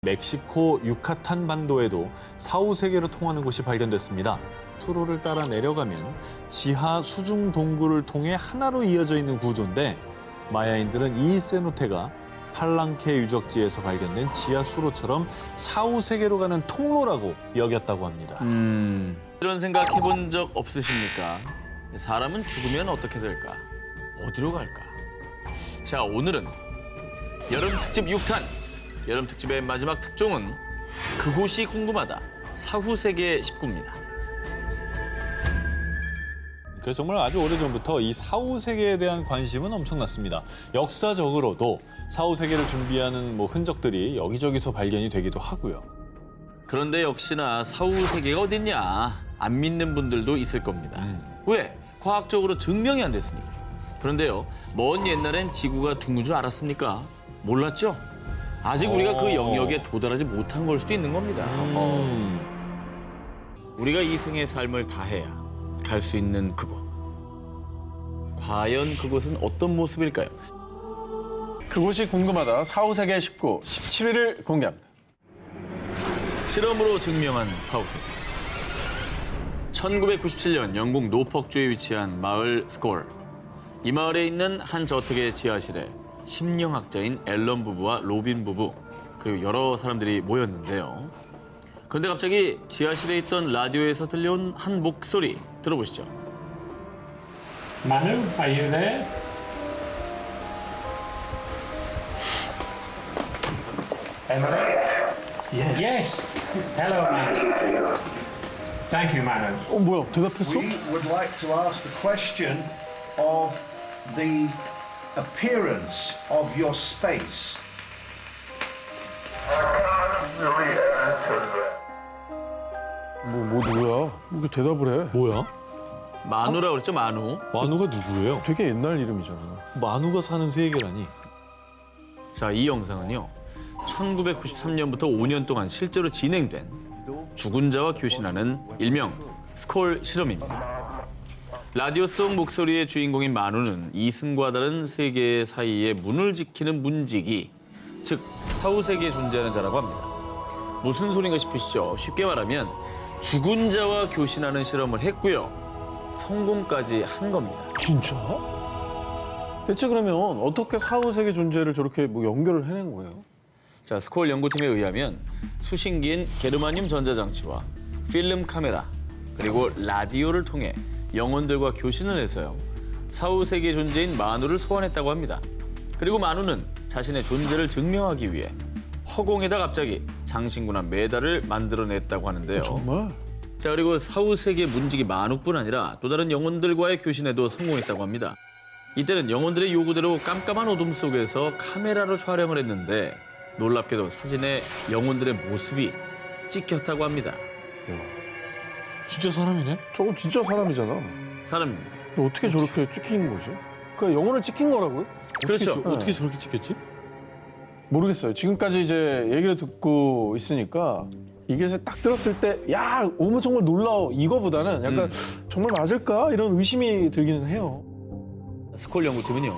멕시코 유카탄 반도에도 사후세계로 통하는 곳이 발견됐습니다. 수로를 따라 내려가면 지하 수중 동굴을 통해 하나로 이어져 있는 구조인데 마야인들은 이 세노테가 팔랑케 유적지에서 발견된 지하 수로처럼 사후세계로 가는 통로라고 여겼다고 합니다. 이런 생각 해본 적 없으십니까? 사람은 죽으면 어떻게 될까? 어디로 갈까? 자, 오늘은 여름 특집 6탄. 여름 특집의 마지막 특종은 그곳이 궁금하다. 사후세계 19입니다. 그래서 정말 아주 오래전부터 이 사후세계에 대한 관심은 엄청났습니다. 역사적으로도 사후세계를 준비하는 흔적들이 여기저기서 발견이 되기도 하고요. 그런데 역시나 사후세계가 어딨냐? 안 믿는 분들도 있을 겁니다. 왜? 과학적으로 증명이 안 됐으니까. 그런데요, 먼 옛날엔 지구가 둥근 줄 알았습니까? 몰랐죠? 아직 우리가 그 영역에 도달하지 못한 걸 수도 있는 겁니다. 우리가 이 생의 삶을 다해야 갈 수 있는 그곳. 과연 그곳은 어떤 모습일까요? 그곳이 궁금하다. 사후세계 19, 17일을 공개합니다. 실험으로 증명한 사후세계. 1997년 영국 노퍽주에 위치한 마을 스콜. 이 마을에 있는 한 저택의 지하실에 심령학자인 앨런 부부와 로빈 부부, 그리고 여러 사람들이 모였는데요. 그런데 갑자기 지하실에 있던 라디오에서 들려온 한 목소리 들어보시죠. Manu, are you there? Emily? Yes. Hello, Manu. Thank you, Manu. 뭐야, 대답했어? We would like to ask the question of the appearance of your space. 누구야? 이렇게 대답을 해. 뭐야? 마누라고 그랬죠, 마누. 마누가 누구예요? 되게 옛날 이름이잖아. 마누가 사는 세계라니. 자, 이 영상은요. 1993년부터 5년 동안 실제로 진행된 죽은 자와 교신하는 일명 스콜 실험입니다. 라디오 속 목소리의 주인공인 마누는 이승과 다른 세계 사이의 문을 지키는 문지기, 즉 사후세계에 존재하는 자라고 합니다. 무슨 소린가 싶으시죠? 쉽게 말하면 죽은 자와 교신하는 실험을 했고요. 성공까지 한 겁니다. 진짜? 대체 그러면 어떻게 사후세계 존재를 저렇게 연결을 해낸 거예요? 자, 스콜 연구팀에 의하면 수신기인 게르마늄 전자장치와 필름 카메라, 그리고 라디오를 통해 영혼들과 교신을 해서요. 사후세계 존재인 마누를 소환했다고 합니다. 그리고 마누는 자신의 존재를 증명하기 위해 허공에다 갑자기 장신구나 메달을 만들어냈다고 하는데요. 정말? 자, 그리고 사후세계 문지기 마누뿐 아니라 또 다른 영혼들과의 교신에도 성공했다고 합니다. 이때는 영혼들의 요구대로 깜깜한 어둠 속에서 카메라로 촬영을 했는데 놀랍게도 사진에 영혼들의 모습이 찍혔다고 합니다. 진짜 사람이네? 저건 진짜 사람이잖아. 사람입니다. 근데 어떻게 저렇게 찍힌 거지? 그 영혼을 찍힌 거라고요? 그렇죠. 어떻게 저렇게 찍혔지? 모르겠어요. 지금까지 이제 얘기를 듣고 있으니까 이게 딱 들었을 때 야, 어머 정말 놀라워 이거보다는 약간 정말 맞을까? 이런 의심이 들기는 해요. 스콜 연구팀은요.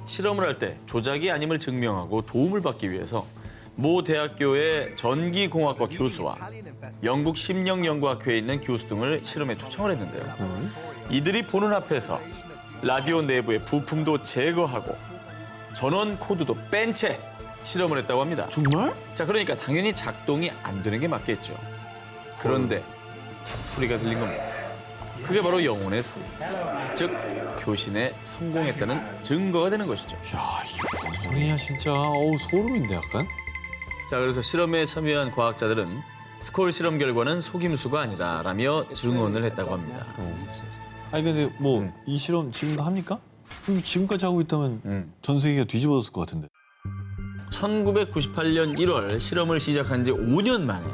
실험을 할 때 조작이 아님을 증명하고 도움을 받기 위해서 모 대학교의 전기공학과 교수와 영국 심령연구학회에 있는 교수 등을 실험에 초청을 했는데요. 이들이 보는 앞에서 라디오 내부의 부품도 제거하고 전원 코드도 뺀 채 실험을 했다고 합니다. 정말? 자, 그러니까 당연히 작동이 안 되는 게 맞겠죠. 그런데 소리가 들린 겁니다. 그게 바로 영혼의 소리. 즉, 교신에 성공했다는 증거가 되는 것이죠. 야, 이게 뭔 소리야 진짜. 어우, 소름인데 약간. 자, 그래서 실험에 참여한 과학자들은 스콜 실험 결과는 속임수가 아니다라며 증언을 했다고 합니다. 아니 근데 이 실험 지금도 합니까? 지금까지 하고 있다면 전 세계가 뒤집어졌을 것 같은데. 1998년 1월 실험을 시작한 지 5년 만에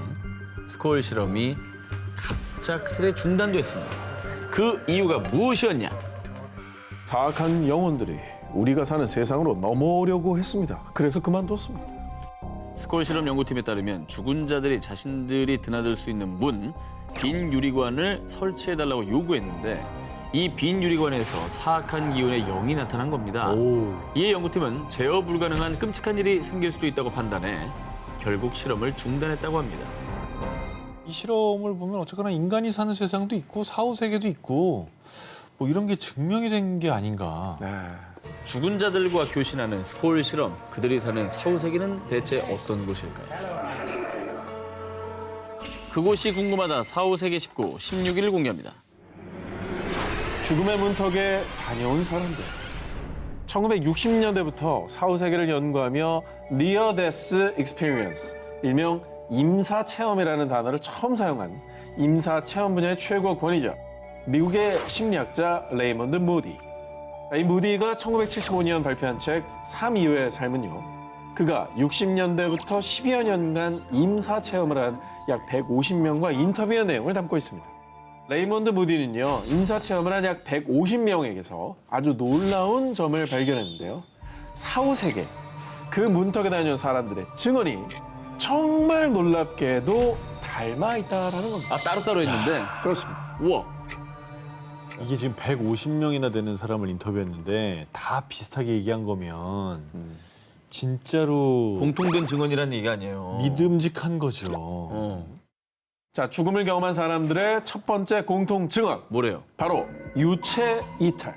스콜 실험이 갑작스레 중단됐습니다. 그 이유가 무엇이었냐? 사악한 영혼들이 우리가 사는 세상으로 넘어오려고 했습니다. 그래서 그만뒀습니다. 스콜 실험 연구팀에 따르면 죽은 자들이 자신들이 드나들 수 있는 문, 빈 유리관을 설치해달라고 요구했는데 이 빈 유리관에서 사악한 기운의 영이 나타난 겁니다. 이에 연구팀은 제어 불가능한 끔찍한 일이 생길 수도 있다고 판단해 결국 실험을 중단했다고 합니다. 이 실험을 보면 어쨌거나 인간이 사는 세상도 있고 사후세계도 있고 뭐 이런 게 증명이 된 게 아닌가. 죽은 자들과 교신하는 스콜 실험, 그들이 사는 사후세계는 대체 어떤 곳일까요? 그곳이 궁금하다. 사후세계 19, 16일 공개합니다. 죽음의 문턱에 다녀온 사람들. 1960년대부터 사후세계를 연구하며 Near Death Experience, 일명 임사체험이라는 단어를 처음 사용한 임사체험 분야의 최고 권위자, 미국의 심리학자 레이먼드 무디. 이 무디가 1975년 발표한 책 3 이후의 삶은요. 그가 60년대부터 10여 년간 임사체험을 한 약 150명과 인터뷰한 내용을 담고 있습니다. 레이먼드 무디는요, 임사체험을 한 약 150명에게서 아주 놀라운 점을 발견했는데요. 사후세계, 그 문턱에 다녀온 사람들의 증언이 정말 놀랍게도 닮아 있다라는 겁니다. 아, 따로따로 했는데? 그렇습니다. 우와. 이게 지금 150명이나 되는 사람을 인터뷰했는데 다 비슷하게 얘기한 거면 진짜로 공통된 증언이라는 얘기 아니에요. 믿음직한 거죠. 자, 죽음을 경험한 사람들의 첫 번째 공통 증언. 뭐래요? 바로 유체 이탈.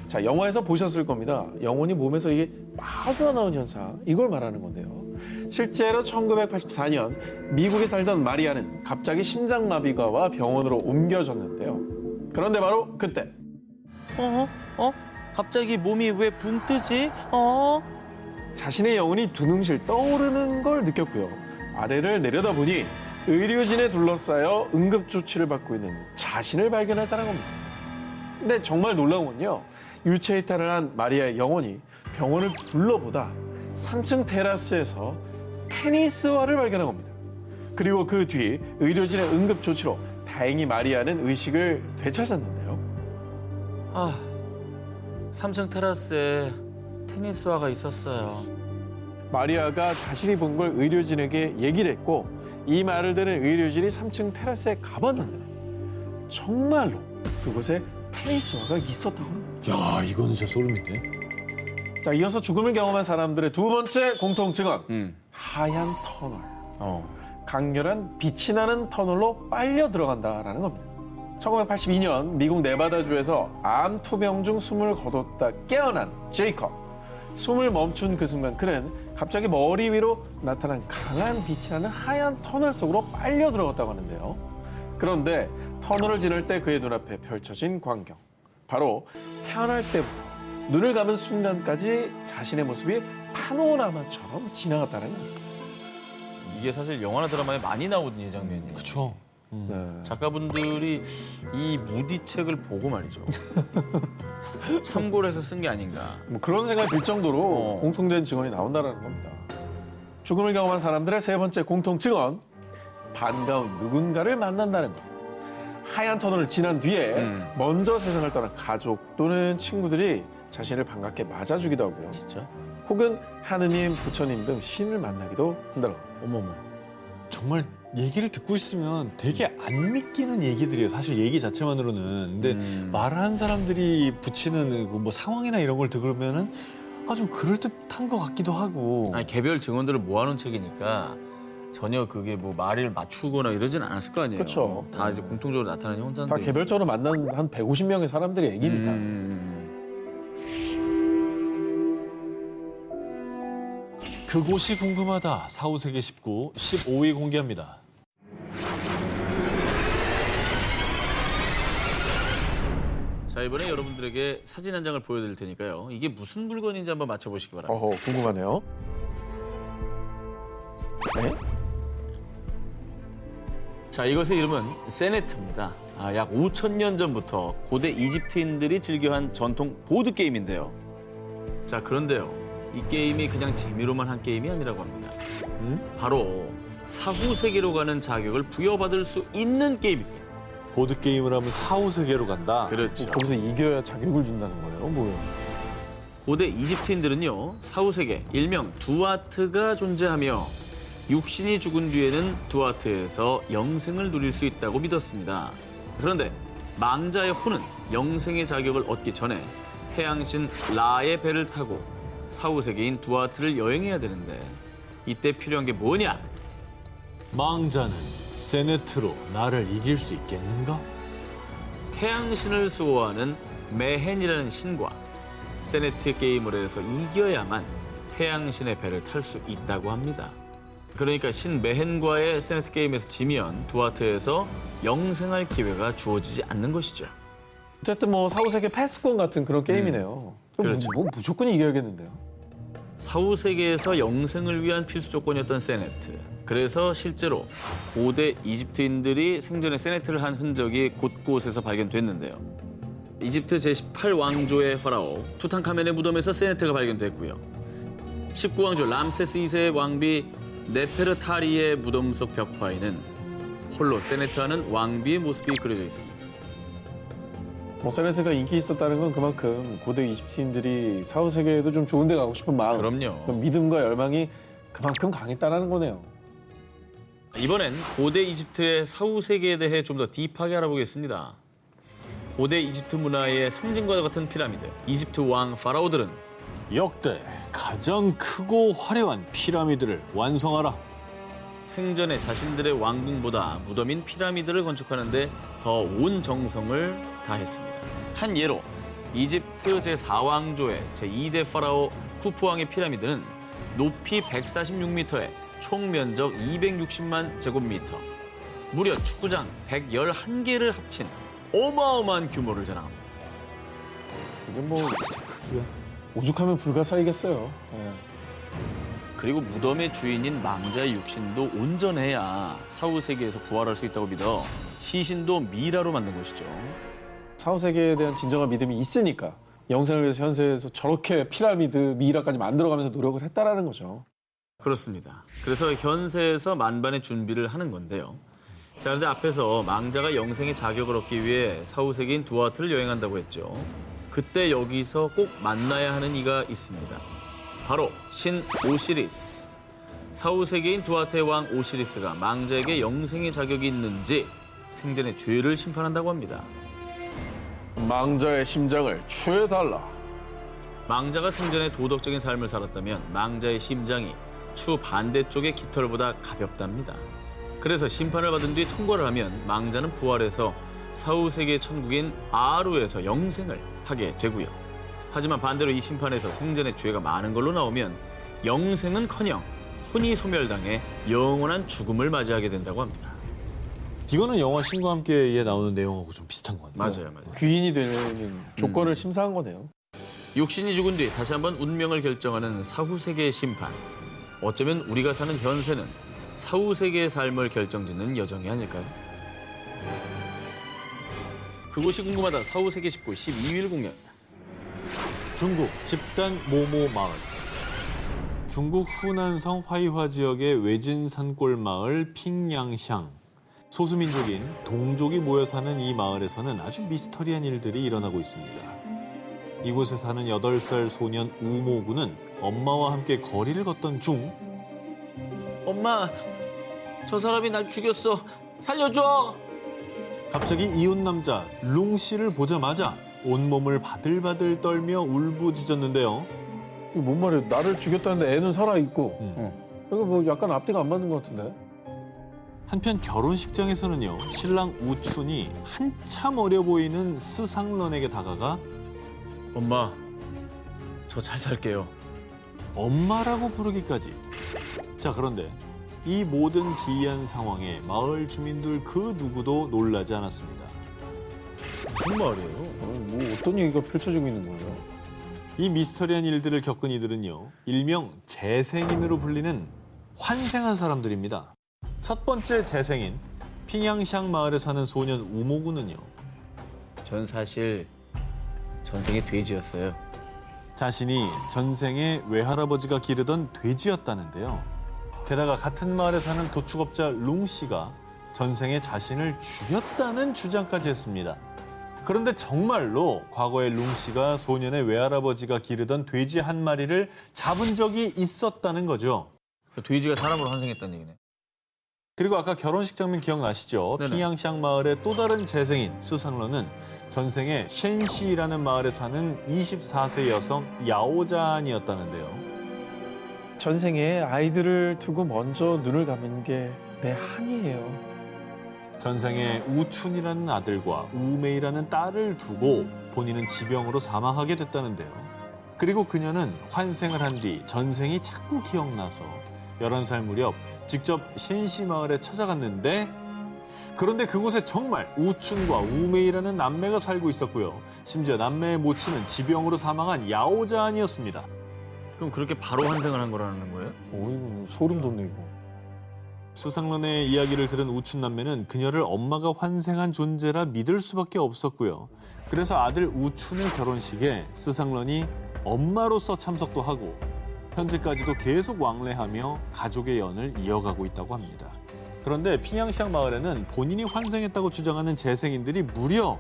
자, 영화에서 보셨을 겁니다. 영혼이 몸에서 이게 빠져나온 현상. 이걸 말하는 건데요. 실제로 1984년 미국에 살던 마리아는 갑자기 심장마비가 와 병원으로 옮겨졌는데요. 그런데 바로 그때 갑자기 몸이 왜 붕 뜨지? 자신의 영혼이 두능실 떠오르는 걸 느꼈고요. 아래를 내려다보니 의료진에 둘러싸여 응급조치를 받고 있는 자신을 발견했다는 겁니다. 근데 정말 놀라운 건요. 유체 이탈을 한 마리아의 영혼이 병원을 둘러보다 3층 테라스에서 테니스화를 발견한 겁니다. 그리고 그 뒤 의료진의 응급조치로 다행히 마리아는 의식을 되찾았는데요. 3층 테라스에 테니스화가 있었어요. 마리아가 자신이 본 걸 의료진에게 얘기를 했고 이 말을 들은 의료진이 3층 테라스에 가봤는데 정말로 그곳에 테니스화가 있었다고 합니다. 야, 이거는 진짜 소름인데. 자, 이어서 죽음을 경험한 사람들의 두 번째 공통 증언. 하얀 터널. 강렬한 빛이 나는 터널로 빨려 들어간다라는 겁니다. 1982년 미국 네바다주에서 암 투병 중 숨을 거뒀다 깨어난 제이컵. 숨을 멈춘 그 순간 그는 갑자기 머리 위로 나타난 강한 빛이 나는 하얀 터널 속으로 빨려 들어갔다고 하는데요. 그런데 터널을 지날 때 그의 눈앞에 펼쳐진 광경. 바로 태어날 때부터 눈을 감은 순간까지 자신의 모습이 파노라마처럼 지나갔다는 겁니다. 이게 사실 영화나 드라마에 많이 나오던 이 장면이에요. 그렇죠. 네. 작가분들이 이 무디 책을 보고 말이죠. 참고를 해서 쓴 게 아닌가. 뭐 그런 생각이 들 정도로 공통된 증언이 나온다는 겁니다. 죽음을 경험한 사람들의 세 번째 공통 증언. 반가운 누군가를 만난다는 것. 하얀 터널을 지난 뒤에 먼저 세상을 떠난 가족 또는 친구들이 자신을 반갑게 맞아주기도 하고요. 진짜? 혹은 하느님, 부처님 등 신을 만나기도 한다는 겁니다. 어머머. 정말 얘기를 듣고 있으면 되게 안 믿기는 얘기들이에요. 사실 얘기 자체만으로는. 근데 말한 사람들이 붙이는 그 뭐 상황이나 이런 걸 들으면은 좀 그럴듯한 것 같기도 하고. 아니, 개별 증언들을 모아놓은 책이니까 전혀 그게 뭐 말을 맞추거나 이러진 않았을 거 아니에요. 그렇죠. 다 이제 공통적으로 나타나는 다 형상들. 개별적으로 만난 한 150명의 사람들의 얘기입니다. 그곳이 궁금하다. 사후세계 19, 15위 공개합니다. 자, 이번에 여러분들에게 사진 한 장을 보여드릴 테니까요. 이게 무슨 물건인지 한번 맞춰보시기 바랍니다. 어허, 궁금하네요. 네? 자, 이것의 이름은 세네트입니다. 약 5,000년 전부터 고대 이집트인들이 즐겨한 전통 보드게임인데요. 자, 그런데요. 이 게임이 그냥 재미로만 한 게임이 아니라고 합니다. 바로 사후세계로 가는 자격을 부여받을 수 있는 게임입니다. 보드게임을 하면 사후세계로 간다. 그렇죠. 거기서 이겨야 자격을 준다는 거예요? 뭐예요? 고대 이집트인들은요. 사후세계, 일명 두아트가 존재하며 육신이 죽은 뒤에는 두아트에서 영생을 누릴 수 있다고 믿었습니다. 그런데 망자의 혼은 영생의 자격을 얻기 전에 태양신 라의 배를 타고 사후세계인 두아트를 여행해야 되는데 이때 필요한 게 뭐냐? 망자는 세네트로 나를 이길 수 있겠는가? 태양신을 수호하는 메헨이라는 신과 세네트 게임을 해서 이겨야만 태양신의 배를 탈 수 있다고 합니다. 그러니까 신 메헨과의 세네트 게임에서 지면 두아트에서 영생할 기회가 주어지지 않는 것이죠. 어쨌든 뭐 사후세계 패스권 같은 그런 게임이네요. 그럼 그렇죠. 뭐 무조건 이겨야겠는데요. 사후세계에서 영생을 위한 필수 조건이었던 세네트. 그래서 실제로 고대 이집트인들이 생전에 세네트를 한 흔적이 곳곳에서 발견됐는데요. 이집트 제18왕조의 파라오 투탕카멘의 무덤에서 세네트가 발견됐고요. 19왕조 람세스 2세의 왕비 네페르타리의 무덤 속 벽화에는 홀로 세네트하는 왕비의 모습이 그려져 있습니다. 뭐 세네트가 인기 있었다는 건 그만큼 고대 이집트인들이 사후세계에도 좀 좋은 데 가고 싶은 마음, 그럼요. 그 믿음과 열망이 그만큼 강했다는 거네요. 이번엔 고대 이집트의 사후세계에 대해 좀 더 딥하게 알아보겠습니다. 고대 이집트 문화의 상징과 같은 피라미드, 이집트 왕 파라오들은 역대 가장 크고 화려한 피라미드를 완성하라. 생전에 자신들의 왕궁보다 무덤인 피라미드를 건축하는 데 더 온 정성을 다했습니다. 한 예로 이집트 제4왕조의 제2대 파라오 쿠푸왕의 피라미드는 높이 146m에 총 면적 260만 제곱미터, 무려 축구장 111개를 합친 어마어마한 규모를 자랑합니다. 이게 뭐 오죽하면 불가사이겠어요. 예. 그리고 무덤의 주인인 망자의 육신도 온전해야 사후세계에서 부활할 수 있다고 믿어 시신도 미라로 만든 것이죠. 사후세계에 대한 진정한 믿음이 있으니까 영생을 위해서 현세에서 저렇게 피라미드, 미이라까지 만들어가면서 노력을 했다라는 거죠. 그렇습니다. 그래서 현세에서 만반의 준비를 하는 건데요. 자, 그런데 앞에서 망자가 영생의 자격을 얻기 위해 사후세계인 두아트를 여행한다고 했죠. 그때 여기서 꼭 만나야 하는 이가 있습니다. 바로 신 오시리스. 사후세계인 두아트의 왕 오시리스가 망자에게 영생의 자격이 있는지 생전의 죄를 심판한다고 합니다. 망자의 심장을 추해달라. 망자가 생전에 도덕적인 삶을 살았다면 망자의 심장이 추 반대쪽의 깃털보다 가볍답니다. 그래서 심판을 받은 뒤 통과를 하면 망자는 부활해서 사후세계 천국인 아루에서 영생을 하게 되고요. 하지만 반대로 이 심판에서 생전에 죄가 많은 걸로 나오면 영생은커녕 혼이 소멸당해 영원한 죽음을 맞이하게 된다고 합니다. 이거는 영화 신과 함께에 나오는 내용하고 좀 비슷한 것 같아요. 맞아요. 귀인이 되는 조건을 심사한 거네요. 육신이 죽은 뒤 다시 한번 운명을 결정하는 사후세계의 심판. 어쩌면 우리가 사는 현세는 사후세계의 삶을 결정짓는 여정이 아닐까요? 그곳이 궁금하다. 사후세계 19, 12일 공연. 중국 집단 모모 마을. 중국 후난성 화이화 지역의 외진 산골 마을 핑양샹. 소수민족인 동족이 모여 사는 이 마을에서는 아주 미스터리한 일들이 일어나고 있습니다. 이곳에 사는 8살 소년 우모군은 엄마와 함께 거리를 걷던 중 엄마, 저 사람이 날 죽였어. 살려줘. 갑자기 이웃 남자 룽 씨를 보자마자 온몸을 바들바들 떨며 울부짖었는데요. 이거 뭔 말이에요? 나를 죽였다는데 애는 살아있고. 이거 뭐 약간 앞뒤가 안 맞는 것 같은데? 한편 결혼식장에서는요, 신랑 우춘이 한참 어려 보이는 스상런에게 다가가 엄마, 저 잘 살게요. 엄마라고 부르기까지. 자, 그런데 이 모든 기이한 상황에 마을 주민들 그 누구도 놀라지 않았습니다. 무슨 말이에요? 뭐 어떤 얘기가 펼쳐지고 있는 거예요? 이 미스터리한 일들을 겪은 이들은요, 일명 재생인으로 불리는 환생한 사람들입니다. 첫 번째 재생인 핑양샹 마을에 사는 소년 우모군은요, 전 사실 전생에 돼지였어요. 자신이 전생에 외할아버지가 기르던 돼지였다는데요. 게다가 같은 마을에 사는 도축업자 룽 씨가 전생에 자신을 죽였다는 주장까지 했습니다. 그런데 정말로 과거에 룽 씨가 소년의 외할아버지가 기르던 돼지 한 마리를 잡은 적이 있었다는 거죠. 돼지가 사람으로 환생했다는 얘기네. 그리고 아까 결혼식 장면 기억나시죠? 네네. 핑양샹 마을의 또 다른 재생인 스상런은 전생에 셴시라는 마을에 사는 24세 여성 야오잔이었다는데요. 전생에 아이들을 두고 먼저 눈을 감은 게 내 한이에요. 전생에 우춘이라는 아들과 우메이라는 딸을 두고 본인은 지병으로 사망하게 됐다는데요. 그리고 그녀는 환생을 한 뒤 전생이 자꾸 기억나서 11살 무렵 직접 시엔시 마을에 찾아갔는데 그런데 그곳에 정말 우춘과 우메이라는 남매가 살고 있었고요. 심지어 남매의 모친은 지병으로 사망한 야오자안이었습니다. 그럼 그렇게 바로 환생을 한 거라는 거예요? 어이구, 소름 돋네요. 스상런의 이야기를 들은 우춘 남매는 그녀를 엄마가 환생한 존재라 믿을 수밖에 없었고요. 그래서 아들 우춘의 결혼식에 스상런이 엄마로서 참석도 하고 현재까지도 계속 왕래하며 가족의 연을 이어가고 있다고 합니다. 그런데 핑양시ang 마을에는 본인이 환생했다고 주장하는 재생인들이 무려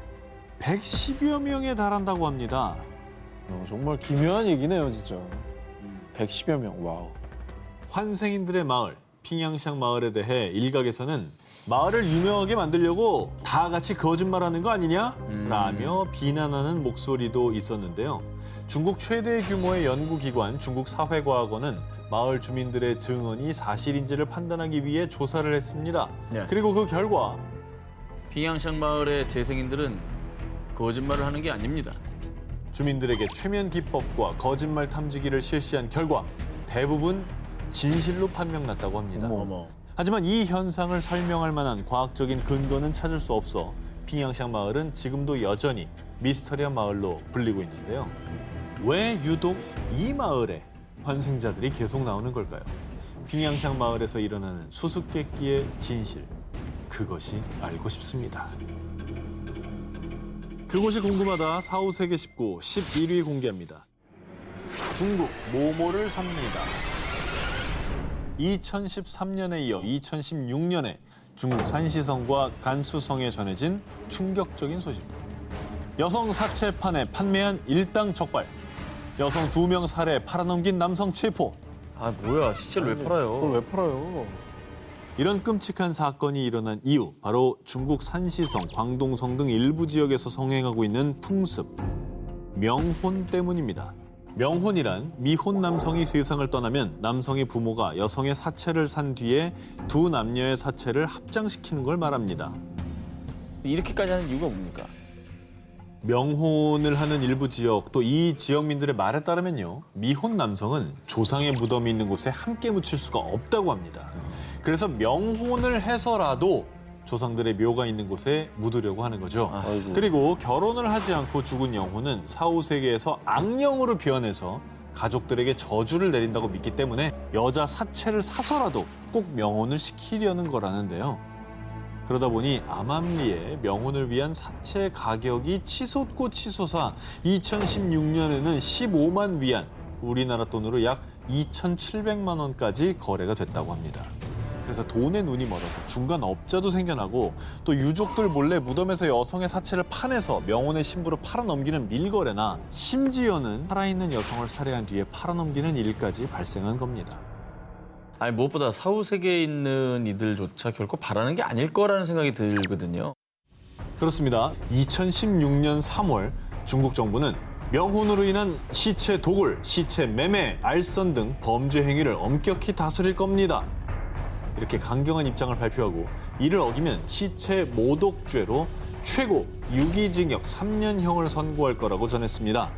110여 명에 달한다고 합니다. 정말 기묘한 얘기네요, 진짜. 110여 명, 와우. 환생인들의 마을, 핑양시ang 마을에 대해 일각에서는 마을을 유명하게 만들려고 다 같이 거짓말하는 거 아니냐? 라며 비난하는 목소리도 있었는데요. 중국 최대 규모의 연구기관 중국사회과학원은 마을 주민들의 증언이 사실인지를 판단하기 위해 조사를 했습니다. 네. 그리고 그 결과 핑양샹 마을의 재생인들은 거짓말을 하는 게 아닙니다. 주민들에게 최면 기법과 거짓말 탐지기를 실시한 결과 대부분 진실로 판명났다고 합니다. 어머. 하지만 이 현상을 설명할 만한 과학적인 근거는 찾을 수 없어 핑양시ang 마을은 지금도 여전히 미스터리한 마을로 불리고 있는데요. 왜 유독 이 마을에 환생자들이 계속 나오는 걸까요? 핑양시ang 마을에서 일어나는 수수께끼의 진실, 그것이 알고 싶습니다. 그곳이 궁금하다 4호세계19 11위 공개합니다. 중국 모모를 삽니다. 2013년에 이어 2016년에 중국 산시성과 간수성에 전해진 충격적인 소식. 여성 사체판에 판매한 일당 적발. 여성 2명 살해 팔아넘긴 남성 체포. 아 뭐야, 시체를 왜 팔아요? 그걸 왜 팔아요? 이런 끔찍한 사건이 일어난 이유, 바로 중국 산시성, 광동성 등 일부 지역에서 성행하고 있는 풍습, 명혼 때문입니다. 명혼이란 미혼 남성이 세상을 떠나면 남성의 부모가 여성의 사체를 산 뒤에 두 남녀의 사체를 합장시키는 걸 말합니다. 이렇게까지 하는 이유가 뭡니까? 명혼을 하는 일부 지역, 또 이 지역민들의 말에 따르면요, 미혼 남성은 조상의 무덤이 있는 곳에 함께 묻힐 수가 없다고 합니다. 그래서 명혼을 해서라도 조상들의 묘가 있는 곳에 묻으려고 하는 거죠. 아이고. 그리고 결혼을 하지 않고 죽은 영혼은 4, 5세계에서 악령으로 변해서 가족들에게 저주를 내린다고 믿기 때문에 여자 사체를 사서라도 꼭 명혼을 시키려는 거라는데요. 그러다 보니 암암리에 명혼을 위한 사체 가격이 치솟고 치솟아 2016년에는 15만 위안, 우리나라 돈으로 약 2,700만 원까지 거래가 됐다고 합니다. 그래서 돈에 눈이 멀어서 중간 업자도 생겨나고 또 유족들 몰래 무덤에서 여성의 사체를 파내서 명혼의 신부로 팔아넘기는 밀거래나 심지어는 살아있는 여성을 살해한 뒤에 팔아넘기는 일까지 발생한 겁니다. 아니 무엇보다 사후세계에 있는 이들조차 결코 바라는 게 아닐 거라는 생각이 들거든요. 그렇습니다. 2016년 3월 중국 정부는 명혼으로 인한 시체 도굴, 시체 매매, 알선 등 범죄 행위를 엄격히 다스릴 겁니다. 이렇게 강경한 입장을 발표하고 이를 어기면 시체 모독죄로 최고 유기징역 3년형을 선고할 거라고 전했습니다.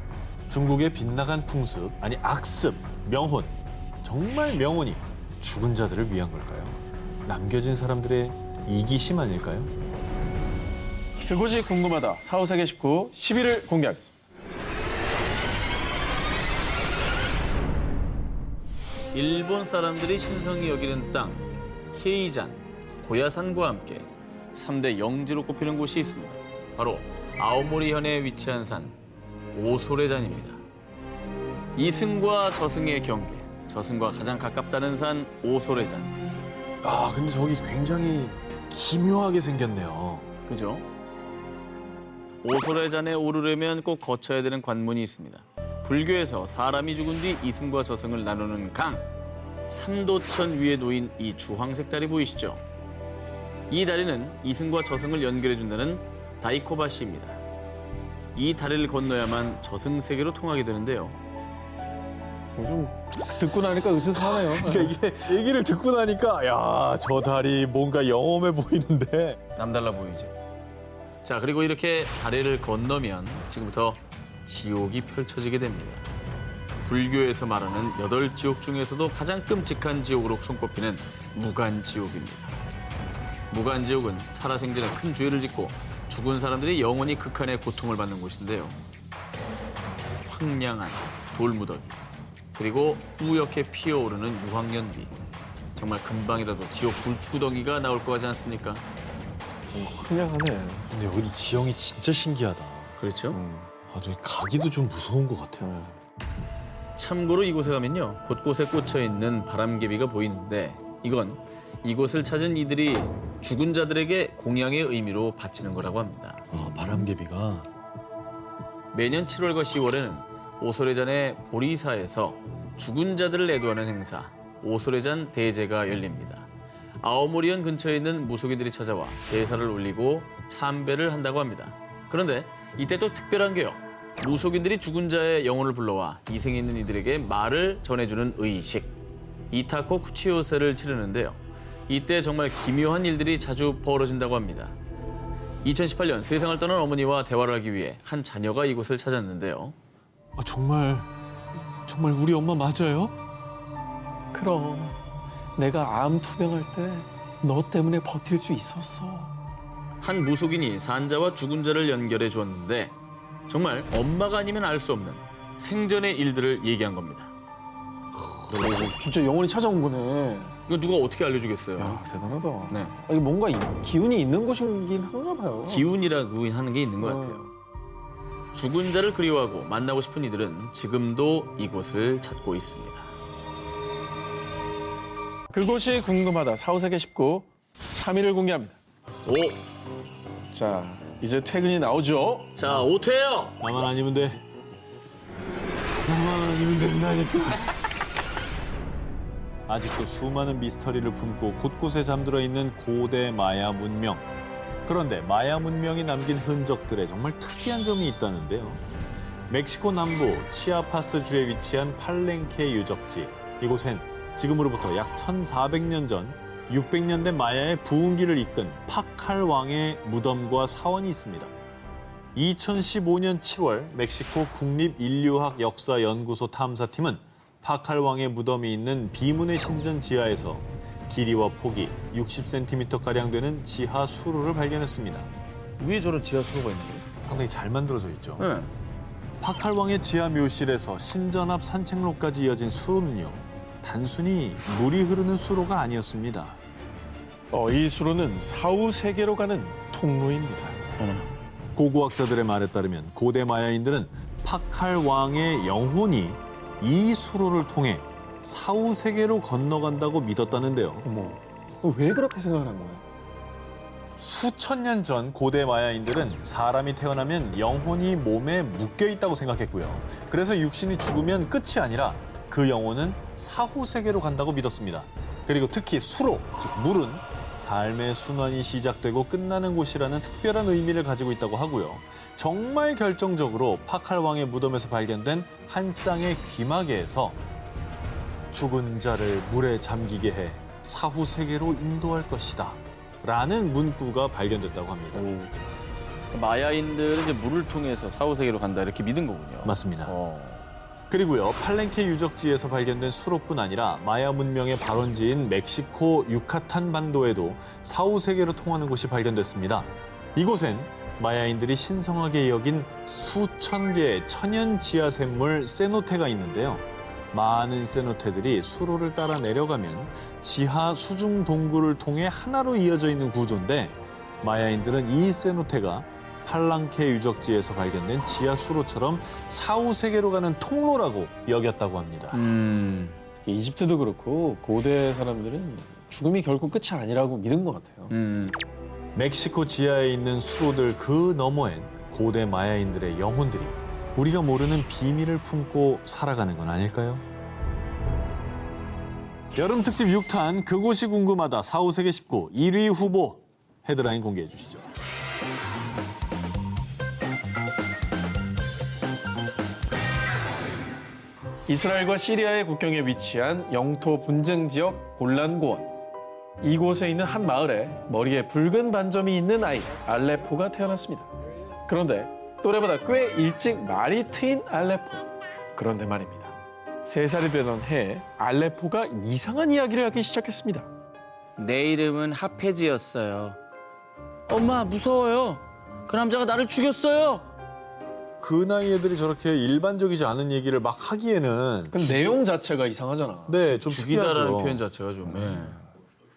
중국의 빗나간 풍습, 아니 악습, 명혼. 정말 명혼이 죽은 자들을 위한 걸까요? 남겨진 사람들의 이기심 아닐까요? 그곳이 궁금하다. 4, 5세계19 10위를 공개하겠습니다. 일본 사람들이 신성히 여기는 땅, 헤이잔, 고야산과 함께 3대 영지로 꼽히는 곳이 있습니다. 바로 아오모리현에 위치한 산, 오소레잔입니다. 이승과 저승의 경계, 저승과 가장 가깝다는 산 오소레잔. 아, 근데 저기 굉장히 기묘하게 생겼네요. 그죠? 오소레잔에 오르려면 꼭 거쳐야 되는 관문이 있습니다. 불교에서 사람이 죽은 뒤 이승과 저승을 나누는 강, 삼도천 위에 놓인 이 주황색 다리 보이시죠? 이 다리는 이승과 저승을 연결해준다는 다이코바시입니다. 이 다리를 건너야만 저승 세계로 통하게 되는데요. 좀 듣고 나니까 으스스하네요. 그러니까 이게 얘기를 듣고 나니까 야, 저 다리 뭔가 영험해 보이는데. 남달라 보이죠. 자, 그리고 이렇게 다리를 건너면 지금부터 지옥이 펼쳐지게 됩니다. 불교에서 말하는 8지옥 중에서도 가장 끔찍한 지옥으로 손꼽히는 무간지옥입니다. 무간지옥은 살아생전에 큰 죄를 짓고 죽은 사람들이 영원히 극한의 고통을 받는 곳인데요. 황량한 돌무더기, 그리고 뿌옇게 피어오르는 무황연기. 정말 금방이라도 지옥 불구덩이가 나올 것 같지 않습니까? 황량하네. 근데 여기도 지형이 진짜 신기하다. 그렇죠? 아, 저 가기도 좀 무서운 것 같아요. 참고로 이곳에 가면요, 곳곳에 꽂혀 있는 바람개비가 보이는데 이건 이곳을 찾은 이들이 죽은 자들에게 공양의 의미로 바치는 거라고 합니다. 아, 바람개비가. 매년 7월과 10월에는 오소레잔의 보리사에서 죽은 자들을 애도하는 행사, 오소레잔 대제가 열립니다. 아오모리현 근처에 있는 무속인들이 찾아와 제사를 올리고 참배를 한다고 합니다. 그런데 이때 또 특별한 게요. 무속인들이 죽은 자의 영혼을 불러와 이생에 있는 이들에게 말을 전해주는 의식, 이타코 쿠치요세를 치르는데요. 이때 정말 기묘한 일들이 자주 벌어진다고 합니다. 2018년 세상을 떠난 어머니와 대화를 하기 위해 한 자녀가 이곳을 찾았는데요. 아, 정말 우리 엄마 맞아요? 그럼 내가 암 투병할 때 너 때문에 버틸 수 있었어. 한 무속인이 산자와 죽은 자를 연결해 주었는데 정말 엄마가 아니면 알 수 없는 생전의 일들을 얘기한 겁니다. 진짜 영혼이 찾아온 거네. 이거 누가 어떻게 알려주겠어요? 야, 대단하다. 네. 아, 이게 뭔가 기운이 있는 곳이긴 한가 봐요. 기운이라고 하는 게 있는 것 같아요. 죽은 자를 그리워하고 만나고 싶은 이들은 지금도 이곳을 찾고 있습니다. 그곳이 궁금하다. 사후세계 19 3위를 공개합니다. 오! 자, 이제 퇴근이 나오죠. 자, 오퇴요! 나만 아니면 돼. 나만 아니면 된다니까. 아직도 수많은 미스터리를 품고 곳곳에 잠들어 있는 고대 마야 문명. 그런데 마야 문명이 남긴 흔적들에 정말 특이한 점이 있다는데요. 멕시코 남부 치아파스주에 위치한 팔렌케 유적지. 이곳엔 지금으로부터 약 1400년 전 600년대 마야의 부흥기를 이끈 파칼 왕의 무덤과 사원이 있습니다. 2015년 7월 멕시코 국립인류학 역사연구소 탐사팀은 파칼 왕의 무덤이 있는 비문의 신전 지하에서 길이와 폭이 60cm가량 되는 지하 수로를 발견했습니다. 위에 저런 지하 수로가 있는 거예요? 상당히 잘 만들어져 있죠. 네. 파칼 왕의 지하 묘실에서 신전 앞 산책로까지 이어진 수로는요, 단순히 물이 흐르는 수로가 아니었습니다. 이 수로는 사후세계로 가는 통로입니다. 고고학자들의 말에 따르면 고대 마야인들은 파칼 왕의 영혼이 이 수로를 통해 사후 세계로 건너간다고 믿었다는데요. 어머, 왜 그렇게 생각을 한 거예요? 수천 년 전 고대 마야인들은 사람이 태어나면 영혼이 몸에 묶여 있다고 생각했고요. 그래서 육신이 죽으면 끝이 아니라 그 영혼은 사후 세계로 간다고 믿었습니다. 그리고 특히 수로, 즉 물은 삶의 순환이 시작되고 끝나는 곳이라는 특별한 의미를 가지고 있다고 하고요. 정말 결정적으로 파칼 왕의 무덤에서 발견된 한 쌍의 귀마개에서 죽은 자를 물에 잠기게 해 사후 세계로 인도할 것이다 라는 문구가 발견됐다고 합니다. 마야인들은 이제 물을 통해서 사후세계로 간다 이렇게 믿은 거군요. 맞습니다. 그리고요, 팔렌케 유적지에서 발견된 수로뿐 아니라 마야 문명의 발원지인 멕시코 유카탄 반도에도 사후 세계로 통하는 곳이 발견됐습니다. 이곳엔 마야인들이 신성하게 여긴 수천 개의 천연 지하 샘물 세노테가 있는데요. 많은 세노테들이 수로를 따라 내려가면 지하 수중 동굴을 통해 하나로 이어져 있는 구조인데, 마야인들은 이 세노테가 팔랑케 유적지에서 발견된 지하 수로처럼 사후 세계로 가는 통로라고 여겼다고 합니다. 이집트도 그렇고 고대 사람들은 죽음이 결코 끝이 아니라고 믿은 것 같아요. 멕시코 지하에 있는 수로들 그 너머엔 고대 마야인들의 영혼들이 우리가 모르는 비밀을 품고 살아가는 건 아닐까요? 여름 특집 6탄 그곳이 궁금하다 사후세계 19 1위 후보 헤드라인 공개해 주시죠. 이스라엘과 시리아의 국경에 위치한 영토 분쟁 지역 골란고원. 이곳에 있는 한 마을에 머리에 붉은 반점이 있는 아이 알레포가 태어났습니다. 그런데 또래보다 꽤 일찍 말이 트인 알레포. 그런데 말입니다. 3살이 되던 해에 알레포가 이상한 이야기를 하기 시작했습니다. 내 이름은 하페즈였어요. 엄마 무서워요. 그 남자가 나를 죽였어요. 그 나이 애들이 저렇게 일반적이지 않은 얘기를 막 하기에는 그 내용 자체가 이상하잖아. 네, 좀 죽이다라는 특이하죠. 표현 자체가 좀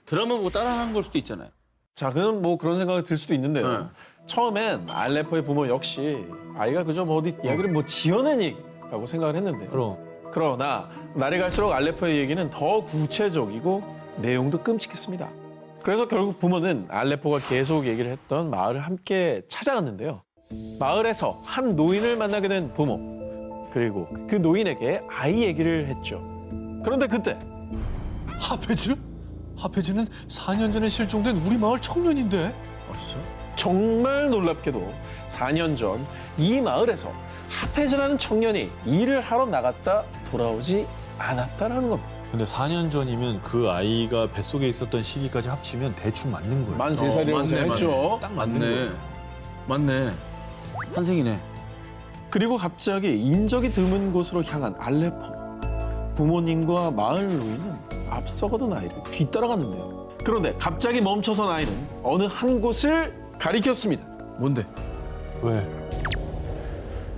드라마 보고 따라하는 걸 수도 있잖아요. 자, 그건 뭐 그런 생각이 들 수도 있는데요. 네. 처음엔 알레포의 부모 역시 아이가 그저 뭐 어디 이야기를 뭐 지어낸 얘기라고 생각을 했는데요. 그러나 날이 갈수록 알레포의 얘기는 더 구체적이고 내용도 끔찍했습니다. 그래서 결국 부모는 알레포가 계속 얘기를 했던 마을을 함께 찾아갔는데요. 마을에서 한 노인을 만나게 된 부모, 그리고 그 노인에게 아이 얘기를 했죠. 그런데 그때 하페즈? 하페즈는 4년 전에 실종된 우리 마을 청년인데. 진짜? 정말 놀랍게도 4년 전 이 마을에서 하페즈라는 청년이 일을 하러 나갔다 돌아오지 않았다는 겁니다. 근데 4년 전이면 그 아이가 뱃속에 있었던 시기까지 합치면 대충 맞는 거예요. 만 3살이라고 생각했죠. 딱 맞는 거예요. 맞네. 한생이네. 그리고 갑자기 인적이 드문 곳으로 향한 알레포. 부모님과 마을 노인은 앞서가던 아이를 뒤따라갔는데요. 그런데 갑자기 멈춰선 아이는 어느 한 곳을 가리켰습니다. 뭔데? 왜?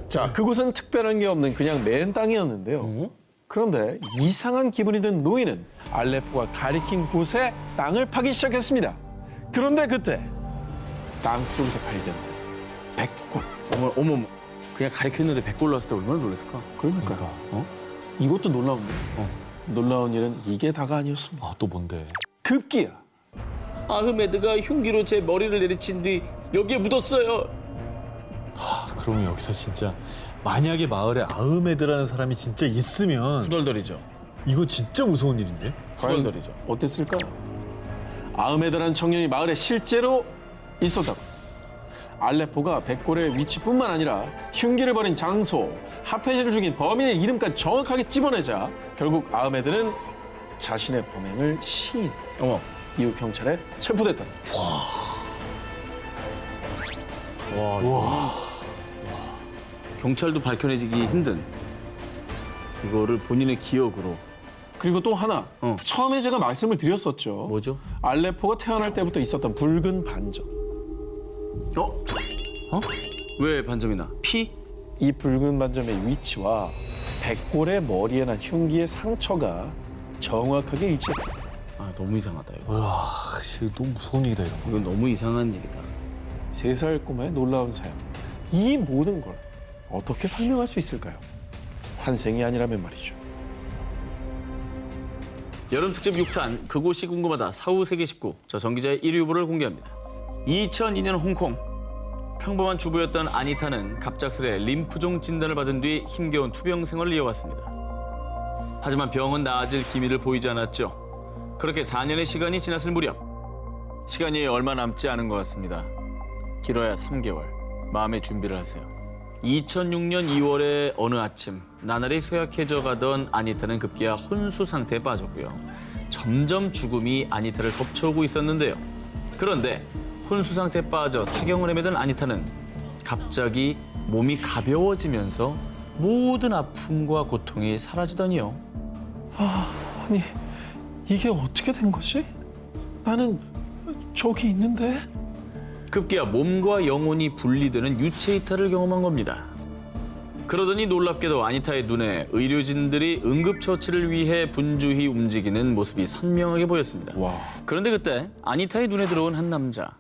자, 그곳은 특별한 게 없는 그냥 맨 땅이었는데요. 그런데 이상한 기분이 든 노인은 알레포가 가리킨 곳에 땅을 파기 시작했습니다. 그런데 그때 땅 속에서 발견된 백골. 어머. 그냥 가리켰는데 100골 나왔을 때 얼마나 놀랐을까? 그러니까 이것도 놀라운데 놀라운 일은 이게 다가 아니었습니다. 아, 또 뭔데? 급기야 아흐메드가 흉기로 제 머리를 내리친 뒤 여기에 묻었어요. 그러면 여기서 진짜 만약에 마을에 아흐메드라는 사람이 진짜 있으면 후덜덜이죠. 이거 진짜 무서운 일인데? 후덜덜이죠. 어땠을까요? 아흐메드라는 청년이 마을에 실제로 있었다고. 알레포가 백골의 위치뿐만 아니라 흉기를 벌인 장소, 하페즈를 죽인 범인의 이름까지 정확하게 집어내자 결국 아흐메드는 자신의 범행을 시인. 어머. 이후 경찰에 체포됐다. 경찰도 밝혀내기 힘든 그거를 본인의 기억으로. 그리고 또 하나, 처음에 제가 말씀을 드렸었죠. 뭐죠? 알레포가 태어날 때부터 있었던 붉은 반점. 왜 반점이 나? 피? 이 붉은 반점의 위치와 백골의 머리에 난 흉기의 상처가 정확하게 일치했다. 아, 너무 이상하다 이거. 와, 너무 무서운 일이다 이런 거. 이건 너무 이상한 일이다. 3살 꼬마의 놀라운 사연. 이 모든 걸 어떻게 설명할 수 있을까요? 환생이 아니라면 말이죠. 여름 특집 6탄 그곳이 궁금하다 사후 세계 19. 저 정기자의 1위 후보를 공개합니다. 2002년 홍콩. 평범한 주부였던 아니타는 갑작스레 림프종 진단을 받은 뒤 힘겨운 투병 생활을 이어갔습니다. 하지만 병은 나아질 기미를 보이지 않았죠. 그렇게 4년의 시간이 지났을 무렵. 시간이 얼마 남지 않은 것 같습니다. 길어야 3개월. 마음의 준비를 하세요. 2006년 2월의 어느 아침 나날이 쇠약해져 가던 아니타는 급기야 혼수 상태에 빠졌고요. 점점 죽음이 아니타를 덮쳐오고 있었는데요. 그런데 혼수 상태에 빠져 사경을 헤매던 아니타는 갑자기 몸이 가벼워지면서 모든 아픔과 고통이 사라지더니요. 아니, 이게 어떻게 된 거지? 나는 저기 있는데? 급기야 몸과 영혼이 분리되는 유체 이탈을 경험한 겁니다. 그러더니 놀랍게도 아니타의 눈에 의료진들이 응급처치를 위해 분주히 움직이는 모습이 선명하게 보였습니다. 와. 그런데 그때 아니타의 눈에 들어온 한 남자.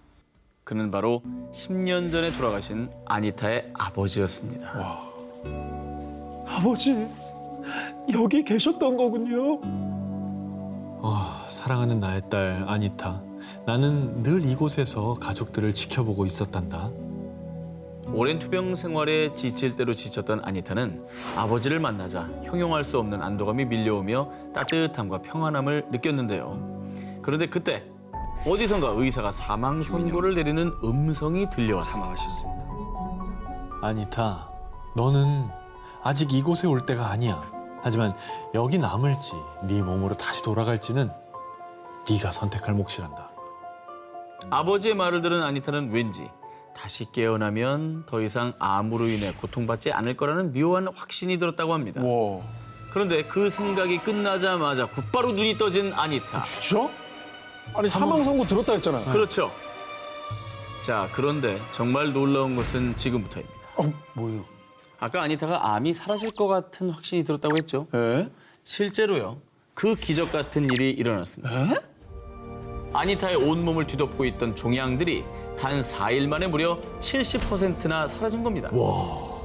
그는 바로 10년 전에 돌아가신 아니타의 아버지였습니다. 아버지, 여기 계셨던 거군요. 사랑하는 나의 딸 아니타. 나는 늘 이곳에서 가족들을 지켜보고 있었단다. 오랜 투병 생활에 지칠 대로 지쳤던 아니타는 아버지를 만나자 형용할 수 없는 안도감이 밀려오며 따뜻함과 평안함을 느꼈는데요. 그런데 그때 어디선가 의사가 사망 선고를 내리는 음성이 들려왔습니다. 사망하셨습니다. 아니타, 너는 아직 이곳에 올 때가 아니야. 하지만 여기 남을지 네 몸으로 다시 돌아갈지는 네가 선택할 몫이란다. 아버지의 말을 들은 아니타는 왠지 다시 깨어나면 더 이상 암으로 인해 고통받지 않을 거라는 묘한 확신이 들었다고 합니다. 와, 그런데 그 생각이 끝나자마자 곧바로 눈이 떠진 아니타. 진짜? 아니 사망 선고 들었다 했잖아. 그렇죠. 자, 그런데 정말 놀라운 것은 지금부터입니다. 뭐예요? 아까 아니타가 암이 사라질 것 같은 확신이 들었다고 했죠. 에? 실제로요. 그 기적 같은 일이 일어났습니다. 에? 아니타의 온몸을 뒤덮고 있던 종양들이 단 4일 만에 무려 70%나 사라진 겁니다.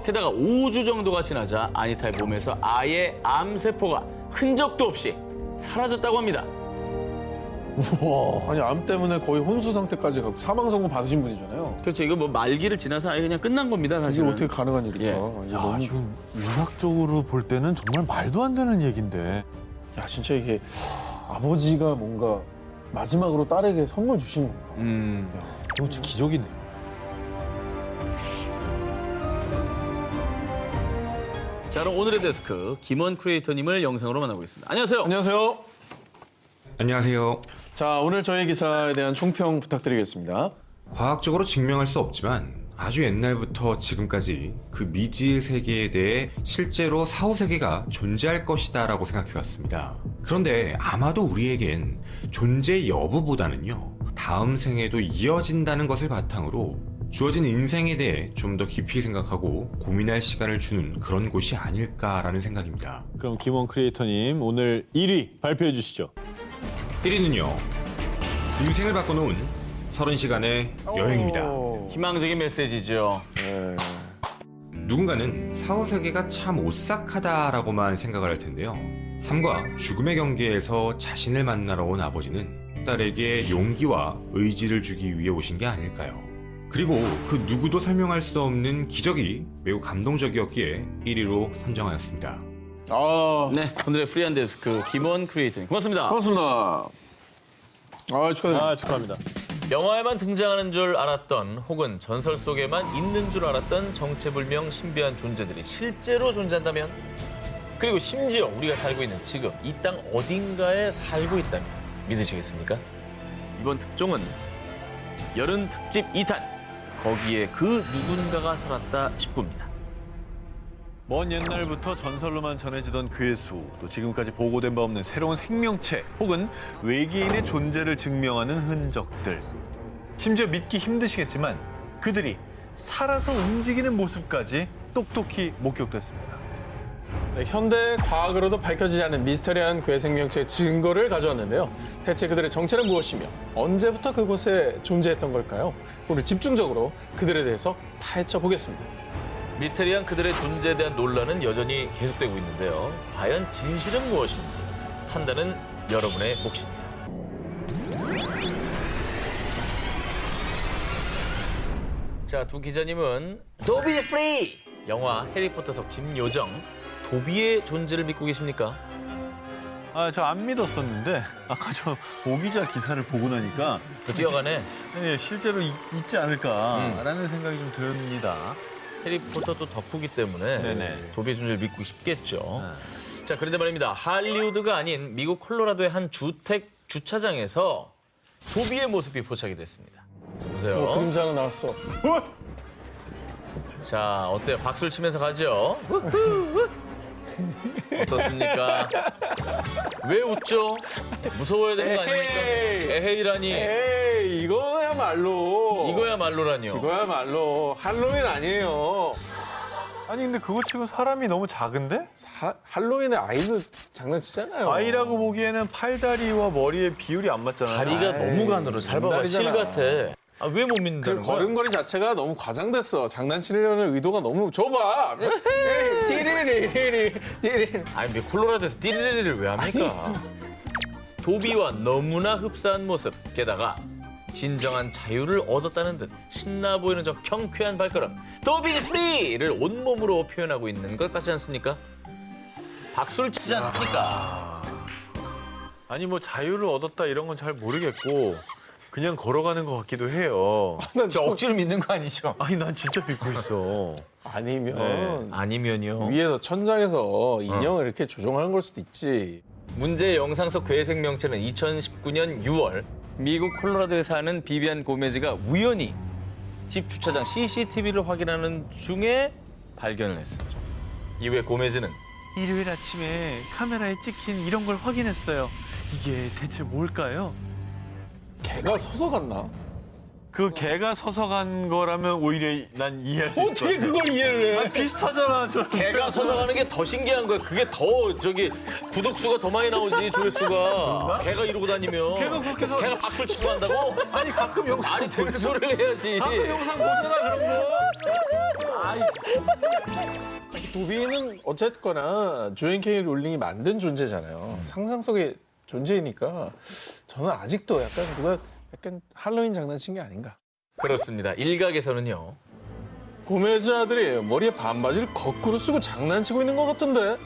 게다가 5주 정도가 지나자 아니타의 몸에서 아예 암세포가 흔적도 없이 사라졌다고 합니다. 아니 암 때문에 거의 혼수 상태까지 가고 사망 선고 받으신 분이잖아요. 그렇죠. 이거 뭐 말기를 지나서 아예 그냥 끝난 겁니다, 이게 사실은. 어떻게 가능한 일일까? 예. 아니, 야, 너무... 이건 의학적으로 볼 때는 정말 말도 안 되는 얘긴데. 야 진짜 이게 아버지가 뭔가 마지막으로 딸에게 선물 주신 건가? 이거 진짜 기적이네. 자, 그럼 오늘의 데스크 김원 크리에이터님을 영상으로 만나보겠습니다. 안녕하세요. 안녕하세요. 안녕하세요. 자 오늘 저희 기사에 대한 총평 부탁드리겠습니다. 과학적으로 증명할 수 없지만 아주 옛날부터 지금까지 그 미지의 세계에 대해 실제로 사후세계가 존재할 것이다라고 생각해왔습니다. 그런데 아마도 우리에겐 존재 여부보다는요, 다음 생에도 이어진다는 것을 바탕으로 주어진 인생에 대해 좀 더 깊이 생각하고 고민할 시간을 주는 그런 곳이 아닐까라는 생각입니다. 그럼 김원 크리에이터님 오늘 1위 발표해 주시죠. 1위는요, 인생을 바꿔놓은 30시간의 여행입니다. 오. 희망적인 메시지죠. 네. 누군가는 사후세계가 참 오싹하다라고만 생각을 할 텐데요. 삶과 죽음의 경계에서 자신을 만나러 온 아버지는 딸에게 용기와 의지를 주기 위해 오신 게 아닐까요? 그리고 그 누구도 설명할 수 없는 기적이 매우 감동적이었기에 1위로 선정하였습니다. 아 네, 오늘의 프리한 데스크 김원 크리에이터님 고맙습니다. 반갑습니다. 아 축하드립니다. 축하합니다. 영화에만 등장하는 줄 알았던 혹은 전설 속에만 있는 줄 알았던 정체불명 신비한 존재들이 실제로 존재한다면, 그리고 심지어 우리가 살고 있는 지금 이 땅 어딘가에 살고 있다면 믿으시겠습니까? 이번 특종은 여름 특집 2탄, 거기에 그 누군가가 살았다 싶습니다. 먼 옛날부터 전설로만 전해지던 괴수, 또 지금까지 보고된 바 없는 새로운 생명체 혹은 외계인의 존재를 증명하는 흔적들. 심지어 믿기 힘드시겠지만 그들이 살아서 움직이는 모습까지 똑똑히 목격됐습니다. 네, 현대 과학으로도 밝혀지지 않은 미스터리한 괴생명체의 증거를 가져왔는데요. 대체 그들의 정체는 무엇이며 언제부터 그곳에 존재했던 걸까요? 오늘 집중적으로 그들에 대해서 파헤쳐 보겠습니다. 미스테리한 그들의 존재에 대한 논란은 여전히 계속되고 있는데요. 과연 진실은 무엇인지 판단은 여러분의 몫입니다. 자, 두 기자님은 도비 프리! 영화 해리포터속 진요정 도비의 존재를 믿고 계십니까? 저 안 믿었었는데 아까 저 오기자 기사를 보고 나니까 뛰어가네. 실제로 있지 않을까라는 생각이 좀 듭니다. 해리포터도 덕후기 때문에 네네. 도비의 존재를 믿고 싶겠죠. 자, 그런데 말입니다. 할리우드가 아닌 미국 콜로라도의 한 주택 주차장에서 도비의 모습이 포착이 됐습니다. 보세요. 그림자 하나 나왔어. 자, 어때요? 박수를 치면서 가죠? 어떻습니까? 왜 웃죠? 무서워야 되는 거 아닙니까? 에헤이라니. 에이 이거야말로. 이거야말로라뇨. 이거야말로 할로윈 아니에요. 아니 근데 그거 치고 사람이 너무 작은데? 할로윈에 아이들 장난치잖아요. 아이라고 보기에는 팔다리와 머리의 비율이 안 맞잖아요. 다리가 너무 가늘어. 잘 봐봐. 실 맨날이잖아. 같아. 아, 왜 못 믿는다는 그 거야? 걸음걸이 자체가 너무 과장됐어. 장난치려는 의도가 너무 좁아. 띠리리리리리리. 아니, 왜 콜로라도에서 띠리리리를 왜 합니까? 도비와 너무나 흡사한 모습, 게다가 진정한 자유를 얻었다는 듯 신나 보이는 저 경쾌한 발걸음, 도비 프리를 온몸으로 표현하고 있는 것 같지 않습니까? 박수를 치지 않습니까? 아니 뭐 자유를 얻었다 이런 건 잘 모르겠고 그냥 걸어가는 것 같기도 해요. 저 억지로 믿는 거 아니죠? 아니 난 진짜 믿고 있어. 아니면 아니면요. 위에서 천장에서 인형을 이렇게 조종하는 걸 수도 있지. 문제의 영상 속 괴 생명체는 2019년 6월 미국 콜로라도에 사는 비비안 고메즈가 우연히 집 주차장 CCTV를 확인하는 중에 발견을 했습니다. 이후에 고메즈는 일요일 아침에 카메라에 찍힌 이런 걸 확인했어요. 이게 대체 뭘까요? 개가 서서 갔나? 그 개가 서서 간 거라면 오히려 난 이해할 수 있을 것 어떻게 같아요. 그걸 이해를 해? 비슷하잖아. 저. 개가 서서 가는 게 더 신기한 거야. 그게 더 구독수가 더 많이 나오지, 조회수가. 개가 이러고 다니면. 걔가 그렇게 해서- 개가 박수를 치고 한다고? 아니 가끔 영상 아니, 되는 소리를 해야지. 가끔 영상 보잖아 그런 거. 도비는 어쨌거나 조앤 케이 롤링이 만든 존재잖아요. 상상 속의 존재이니까 저는 아직도 약간 누가 약간 할로윈 장난친 게 아닌가. 그렇습니다. 일각에서는요. 고메즈 아들이 머리에 반바지를 거꾸로 쓰고 장난치고 있는 것 같은데.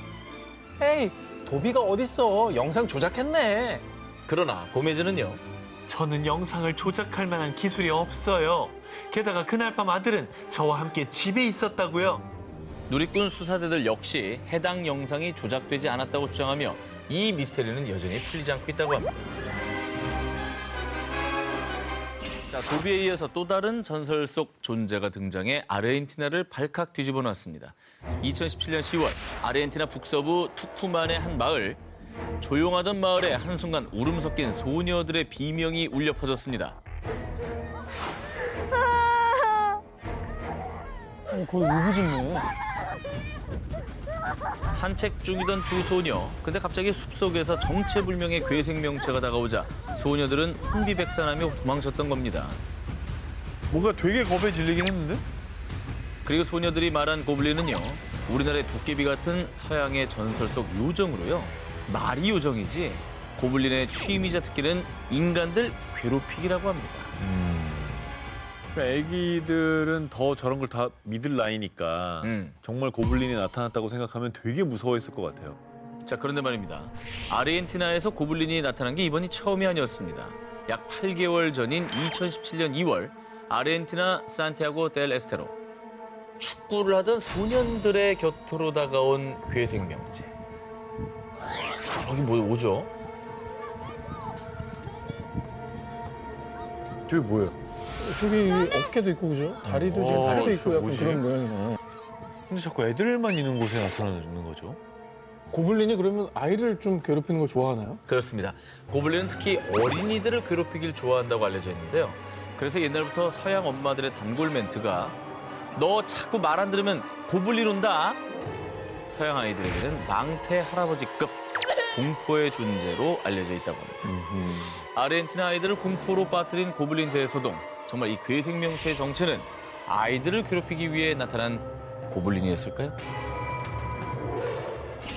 에이, 도비가 어딨어. 영상 조작했네. 그러나 고메즈는요. 저는 영상을 조작할 만한 기술이 없어요. 게다가 그날 밤 아들은 저와 함께 집에 있었다고요. 누리꾼 수사대들 역시 해당 영상이 조작되지 않았다고 주장하며 이 미스테리는 여전히 풀리지 않고 있다고 합니다. 자, 도비에 이어서 또 다른 전설 속 존재가 등장해 아르헨티나를 발칵 뒤집어 놨습니다. 2017년 10월 아르헨티나 북서부 투쿠만의 한 마을. 조용하던 마을에 한순간 울음 섞인 소녀들의 비명이 울려 퍼졌습니다. 거의 울부짖네. 산책 중이던 두 소녀. 근데 갑자기 숲속에서 정체불명의 괴 생명체가 다가오자 소녀들은 혼비백산하며 도망쳤던 겁니다. 뭔가 되게 겁에 질리긴 했는데? 그리고 소녀들이 말한 고블린은요. 우리나라의 도깨비 같은 서양의 전설 속 요정으로요. 말이 요정이지 고블린의 취미자 특기는 인간들 괴롭히기라고 합니다. 그러니까 애기들은 더 저런 걸 다 믿을 나이니까 정말 고블린이 나타났다고 생각하면 되게 무서워했을 것 같아요. 자, 그런데 말입니다. 아르헨티나에서 고블린이 나타난 게 이번이 처음이 아니었습니다. 약 8개월 전인 2017년 2월 아르헨티나 산티아고 델 에스테로. 축구를 하던 소년들의 곁으로 다가온 괴 생명체. 저기 뭐죠? 저게 뭐예요? 저기 어깨도 있고 그죠? 다리도 있고 팔도 있고 약간 뭐지? 그런 모양이네. 근데 자꾸 애들만 있는 곳에 나타나는 거죠? 고블린이 그러면 아이를 좀 괴롭히는 걸 좋아하나요? 그렇습니다. 고블린은 특히 어린이들을 괴롭히길 좋아한다고 알려져 있는데요. 그래서 옛날부터 서양 엄마들의 단골 멘트가 너 자꾸 말 안 들으면 고블린 온다. 서양 아이들에게는 망태 할아버지급 공포의 존재로 알려져 있다고 합니다. 아르헨티나 아이들을 공포로 빠뜨린 고블린 대소동. 정말 이 괴 생명체의 정체는 아이들을 괴롭히기 위해 나타난 고블린이었을까요?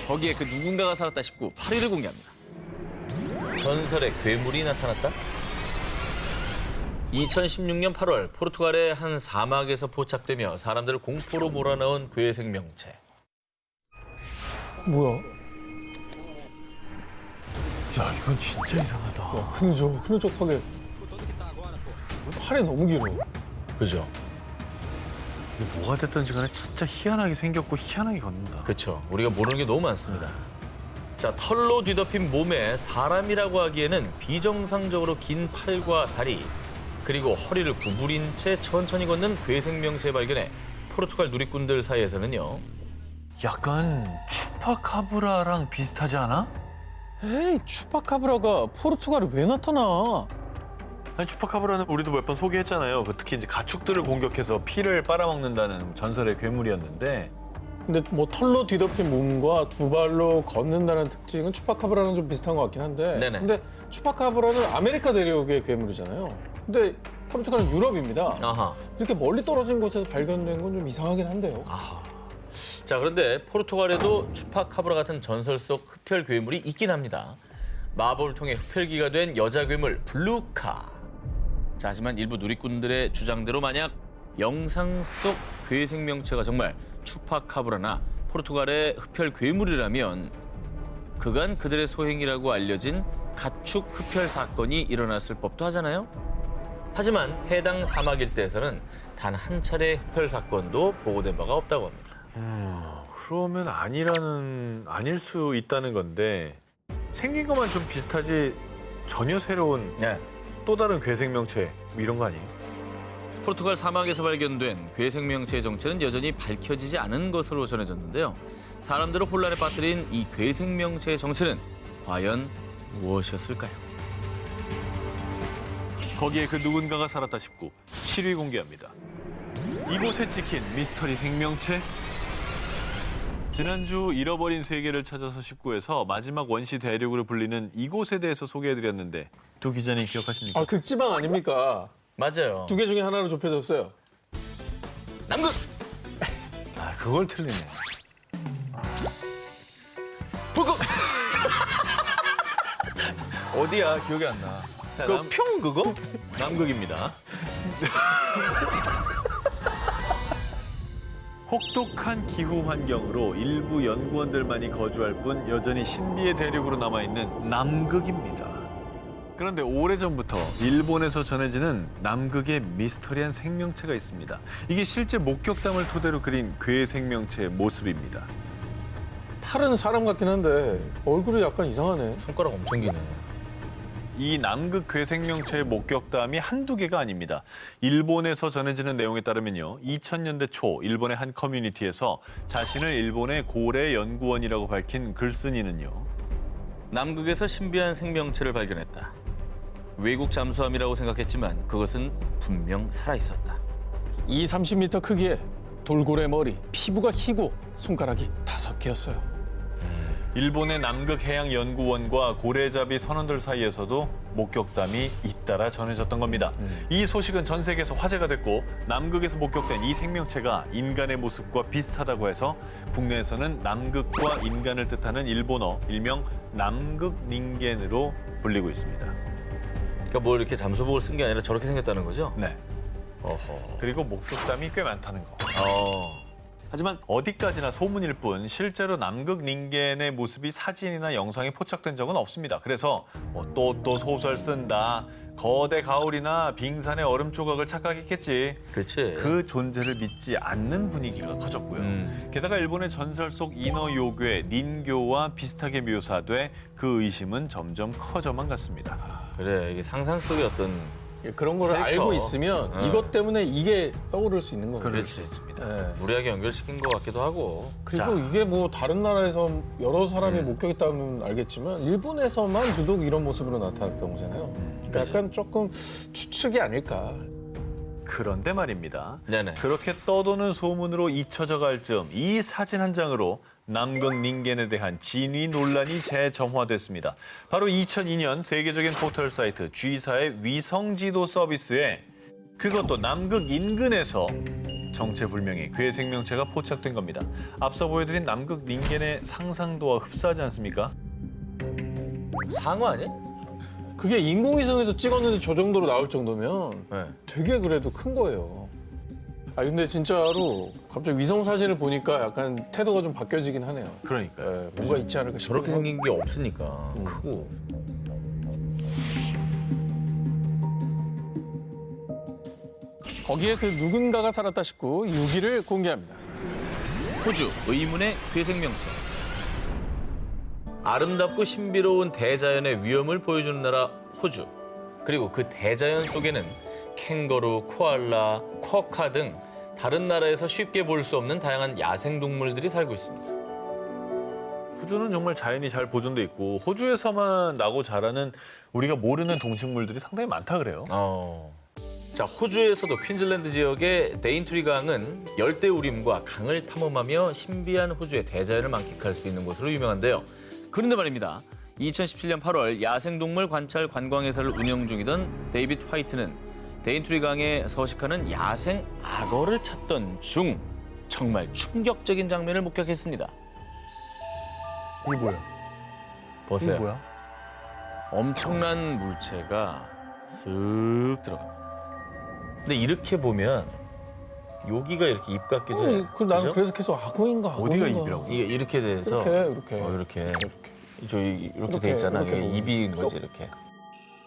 거기에 그 누군가가 살았다 싶고 8위를 공개합니다. 전설의 괴물이 나타났다? 2016년 8월 포르투갈의 한 사막에서 포착되며 사람들을 공포로 몰아넣은 괴 생명체. 뭐야? 야, 이건 진짜 이상하다. 흐느적하게. 팔이 너무 길어. 그죠? 이게 뭐가 됐든지 간에 진짜 희한하게 생겼고 희한하게 걷는다. 그렇죠. 우리가 모르는 게 너무 많습니다. 자, 털로 뒤덮인 몸에 사람이라고 하기에는 비정상적으로 긴 팔과 다리, 그리고 허리를 구부린 채 천천히 걷는 괴 생명체 발견에 포르투갈 누리꾼들 사이에서는요. 약간 추파카브라랑 비슷하지 않아? 에이, 추파카브라가 포르투갈에 왜 나타나? 아니, 추파카브라는 우리도 몇 번 소개했잖아요. 특히 이제 가축들을 공격해서 피를 빨아먹는다는 전설의 괴물이었는데 근데 뭐 털로 뒤덮인 몸과 두 발로 걷는다는 특징은 추파카브라랑 좀 비슷한 것 같긴 한데. 네네. 근데 추파카브라는 아메리카 대륙의 괴물이잖아요. 근데 포르투갈은 유럽입니다. 아하. 이렇게 멀리 떨어진 곳에서 발견된 건 좀 이상하긴 한데요. 자, 그런데 포르투갈에도 추파카브라 같은 전설 속 흡혈 괴물이 있긴 합니다. 마법을 통해 흡혈귀가 된 여자 괴물 블루카. 자, 하지만 일부 누리꾼들의 주장대로 만약 영상 속 괴 생명체가 정말 추파카브라나 포르투갈의 흡혈 괴물이라면 그간 그들의 소행이라고 알려진 가축 흡혈 사건이 일어났을 법도 하잖아요. 하지만 해당 사막 일대에서는 단 한 차례 혈각건도 보고된 바가 없다고 합니다. 그러면 아닐 수 있다는 건데 생긴 것만 좀 비슷하지 전혀 새로운 네. 또 다른 괴생명체 뭐 이런 거 아니에요? 포르투갈 사막에서 발견된 괴생명체의 정체는 여전히 밝혀지지 않은 것으로 전해졌는데요. 사람들을 혼란에 빠뜨린 이 괴생명체의 정체는 과연 무엇이었을까요? 거기에 그 누군가가 살았다 싶고 7위 공개합니다. 이곳에 찍힌 미스터리 생명체. 지난주 잃어버린 세계를 찾아서 19에서 마지막 원시 대륙으로 불리는 이곳에 대해서 소개해드렸는데 두 기자님 기억하십니까? 아, 극지방 아닙니까? 맞아요. 2개 중에 하나로 좁혀졌어요. 남극! 그걸 틀리네. 북극! 어디야? 기억이 안 나. 그 평 그거? 남극입니다. 혹독한 기후 환경으로 일부 연구원들만이 거주할 뿐 여전히 신비의 대륙으로 남아있는 남극입니다. 그런데 오래전부터 일본에서 전해지는 남극의 미스터리한 생명체가 있습니다. 이게 실제 목격담을 토대로 그린 괴 생명체의 모습입니다. 팔은 사람 같긴 한데 얼굴이 약간 이상하네. 손가락 엄청 기네. 이 남극 괴생명체의 목격담이 한두 개가 아닙니다. 일본에서 전해지는 내용에 따르면요. 2000년대 초 일본의 한 커뮤니티에서 자신을 일본의 고래 연구원이라고 밝힌 글쓴이는요. 남극에서 신비한 생명체를 발견했다. 외국 잠수함이라고 생각했지만 그것은 분명 살아있었다. 30m 크기에 돌고래 머리, 피부가 희고 손가락이 5개였어요. 일본의 남극해양연구원과 고래잡이 선원들 사이에서도 목격담이 잇따라 전해졌던 겁니다. 이 소식은 전 세계에서 화제가 됐고 남극에서 목격된 이 생명체가 인간의 모습과 비슷하다고 해서 국내에서는 남극과 인간을 뜻하는 일본어 일명 남극 닌겐으로 불리고 있습니다. 그러니까 뭐 이렇게 잠수복을 쓴 게 아니라 저렇게 생겼다는 거죠? 네. 어허. 그리고 목격담이 꽤 많다는 거. 어. 하지만 어디까지나 소문일 뿐 실제로 남극 닌겐의 모습이 사진이나 영상에 포착된 적은 없습니다. 그래서 또 소설 쓴다, 거대 가오리나 빙산의 얼음 조각을 착각했겠지. 그렇지. 그 존재를 믿지 않는 분위기가 커졌고요. 게다가 일본의 전설 속 인어 요괴 닌교와 비슷하게 묘사돼 그 의심은 점점 커져만 갔습니다. 그래, 이게 상상 속의 어떤 그런 거를 캐릭터. 알고 있으면 이것 때문에 이게 떠오를 수 있는 거예요. 그럴 수 있습니다. 네. 무리하게 연결시킨 것 같기도 하고. 그리고 이게 뭐 다른 나라에서 여러 사람이 목격했다면 알겠지만 일본에서만 유독 이런 모습으로 나타났던 거잖아요. 그러니까 약간 조금 추측이 아닐까. 그런데 말입니다. 네네. 그렇게 떠도는 소문으로 잊혀져 갈 즈음 이 사진 한 장으로 남극 닌겐에 대한 진위 논란이 재점화됐습니다. 바로 2002년 세계적인 포털 사이트 G사의 위성지도 서비스에 그것도 남극 인근에서 정체불명의 괴생명체가 포착된 겁니다. 앞서 보여드린 남극 닌겐의 상상도와 흡사하지 않습니까? 상어 아니야? 그게 인공위성에서 찍었는데 저 정도로 나올 정도면 네. 되게 그래도 큰 거예요. 아 근데 진짜로 갑자기 위성 사진을 보니까 약간 태도가 좀 바뀌어지긴 하네요. 그러니까요. 네, 뭔가 있지 않을까 싶어요. 저렇게 생긴 게 없으니까. 크고. 거기에 그 누군가가 살았다 싶고 6위를 공개합니다. 호주 의문의 괴생명체. 아름답고 신비로운 대자연의 위엄을 보여주는 나라 호주. 그리고 그 대자연 속에는 캥거루, 코알라, 쿼카 등 다른 나라에서 쉽게 볼 수 없는 다양한 야생동물들이 살고 있습니다. 호주는 정말 자연이 잘 보존돼 있고 호주에서만 나고 자라는 우리가 모르는 동식물들이 상당히 많다 그래요. 자, 호주에서도 퀸즐랜드 지역의 데인트리 강은 열대우림과 강을 탐험하며 신비한 호주의 대자연을 만끽할 수 있는 곳으로 유명한데요. 그런데 말입니다. 2017년 8월 야생동물 관찰 관광회사를 운영 중이던 데이빗 화이트는 데인트리 강에 서식하는 야생 악어를 찾던 중 정말 충격적인 장면을 목격했습니다. 이게 뭐야? 보세요. 이게 뭐야? 엄청난 물체가 쓱 들어갑니다. 근데 이렇게 보면 여기가 이렇게 입 같기도 해요. 나는 그죠? 그래서 계속 악어인가 어디가 악어인가. 입이라고? 이게 이렇게 돼서 이렇게 이렇게 이렇게. 이렇게 돼 있잖아. 이렇게 이게 입인 쏙. 거지 이렇게.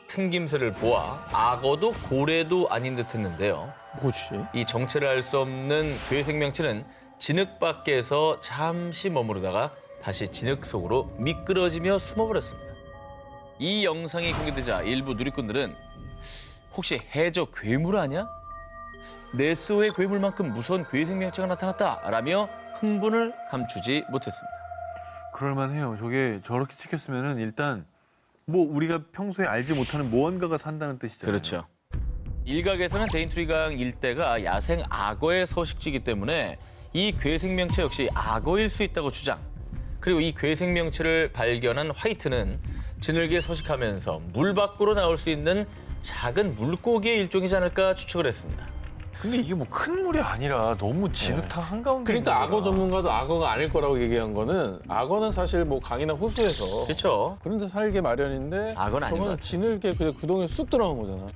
생김새를 보아 악어도 고래도 아닌 듯 했는데요. 뭐지? 이 정체를 알 수 없는 괴 생명체는 진흙 밖에서 잠시 머무르다가 다시 진흙 속으로 미끄러지며 숨어버렸습니다. 이 영상이 공개되자 일부 누리꾼들은 혹시 해저 괴물 아니야? 네스호의 괴물만큼 무서운 괴 생명체가 나타났다라며 흥분을 감추지 못했습니다. 그럴만해요. 저게 저렇게 찍혔으면은 일단 뭐 우리가 평소에 알지 못하는 무언가가 산다는 뜻이잖아요. 그렇죠. 일각에서는 데인트리강 일대가 야생 악어의 서식지이기 때문에 이 괴 생명체 역시 악어일 수 있다고 주장. 그리고 이 괴 생명체를 발견한 화이트는 진흙에 서식하면서 물 밖으로 나올 수 있는 작은 물고기의 일종이지 않을까 추측을 했습니다. 근데 이게 뭐 큰 물이 아니라 너무 진흙탕 한가운데. 그러니까 있는 악어 거라. 전문가도 악어가 아닐 거라고 얘기한 거는 악어는 사실 뭐 강이나 호수에서 그렇죠. 그런 데 살게 마련인데 악어는 아닌 것 저거는 같아요. 진흙에 그냥 구덩이에 쑥 들어간 거잖아.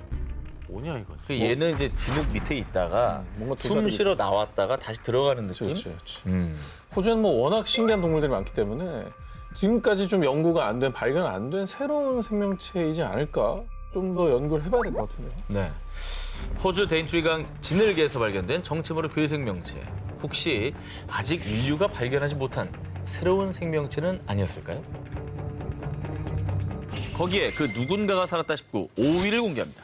뭐냐 이거. 그 얘는 이제 진흙 밑에 있다가 뭔가 숨 쉬러 나왔다가 다시 들어가는 느낌? 그렇지. 음. 호주에는 뭐 워낙 신기한 동물들이 많기 때문에 지금까지 좀 연구가 안 된, 발견 안 된 새로운 생명체이지 않을까? 좀 더 연구를 해봐야 될 것 같은데요. 네. 호주 데인트리강 진흙에서 발견된 정체모를 괴 생명체. 혹시 아직 인류가 발견하지 못한 새로운 생명체는 아니었을까요? 거기에 그 누군가가 살았다 싶고 5위를 공개합니다.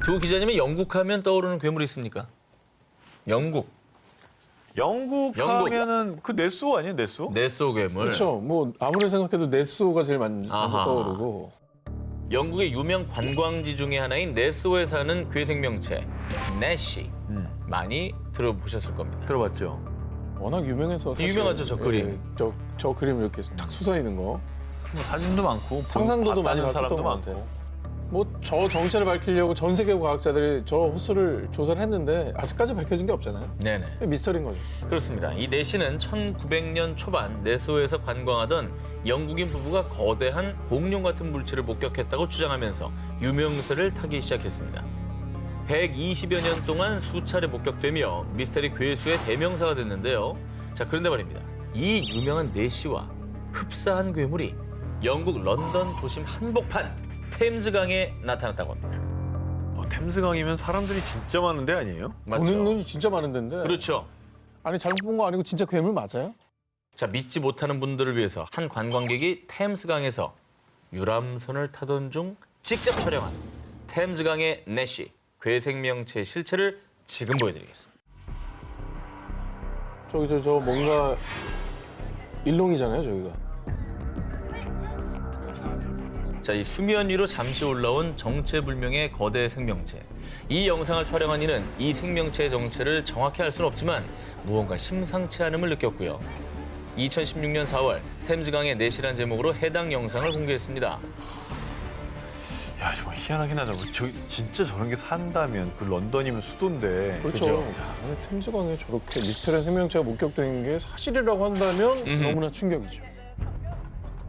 두 기자님은 영국하면 떠오르는 괴물이 있습니까? 영국. 영국 하면은 그 네스호 아니에요, 네스호? 네스호 괴물. 그렇죠. 뭐 아무리 생각해도 네스호가 제일 먼저 아하. 떠오르고. 영국의 유명 관광지 중에 하나인 네스호에 사는 괴 생명체 내시. 많이 들어보셨을 겁니다. 들어봤죠. 워낙 유명해서 사실, 유명하죠, 저 그림. 저 그림 이렇게 탁 솟아있는 거. 뭐 사진도 많고 상상도도 많이 봤다는 봤었던 사람도 것 많고. 같아요. 뭐 저 정체를 밝히려고 전 세계 과학자들이 저 호수를 조사를 했는데 아직까지 밝혀진 게 없잖아요. 네네. 미스터리인 거죠. 그렇습니다. 이 내시는 1900년 초반 네스호에서 관광하던 영국인 부부가 거대한 공룡 같은 물체를 목격했다고 주장하면서 유명세를 타기 시작했습니다. 120여 년 동안 수차례 목격되며 미스터리 괴수의 대명사가 됐는데요. 자, 그런데 말입니다. 이 유명한 내시와 흡사한 괴물이 영국 런던 도심 한복판 템즈강에 나타났다고 합니다. 템스강이면 사람들이 진짜 많은 데 아니에요? 보는 눈이 진짜 많은 데인데. 그렇죠. 아니 잘못 본 거 아니고 진짜 괴물 맞아요? 자, 믿지 못하는 분들을 위해서 한 관광객이 템스강에서 유람선을 타던 중 직접 촬영한 템스강의 내시, 괴 생명체 실체를 지금 보여드리겠습니다. 저기 저 뭔가 일롱이잖아요, 저기가. 자, 이 수면 위로 잠시 올라온 정체불명의 거대 생명체. 이 영상을 촬영한 이는 이 생명체의 정체를 정확히 알 수는 없지만 무언가 심상치 않음을 느꼈고요. 2016년 4월 템즈강의 내시란 제목으로 해당 영상을 공개했습니다. 야 정말 희한하긴 하다. 진짜 저런 게 산다면 그 런던이면 수도인데. 그렇죠. 그죠? 야, 근데 템즈강에 저렇게 미스터리한 생명체가 목격된 게 사실이라고 한다면 너무나 충격이죠.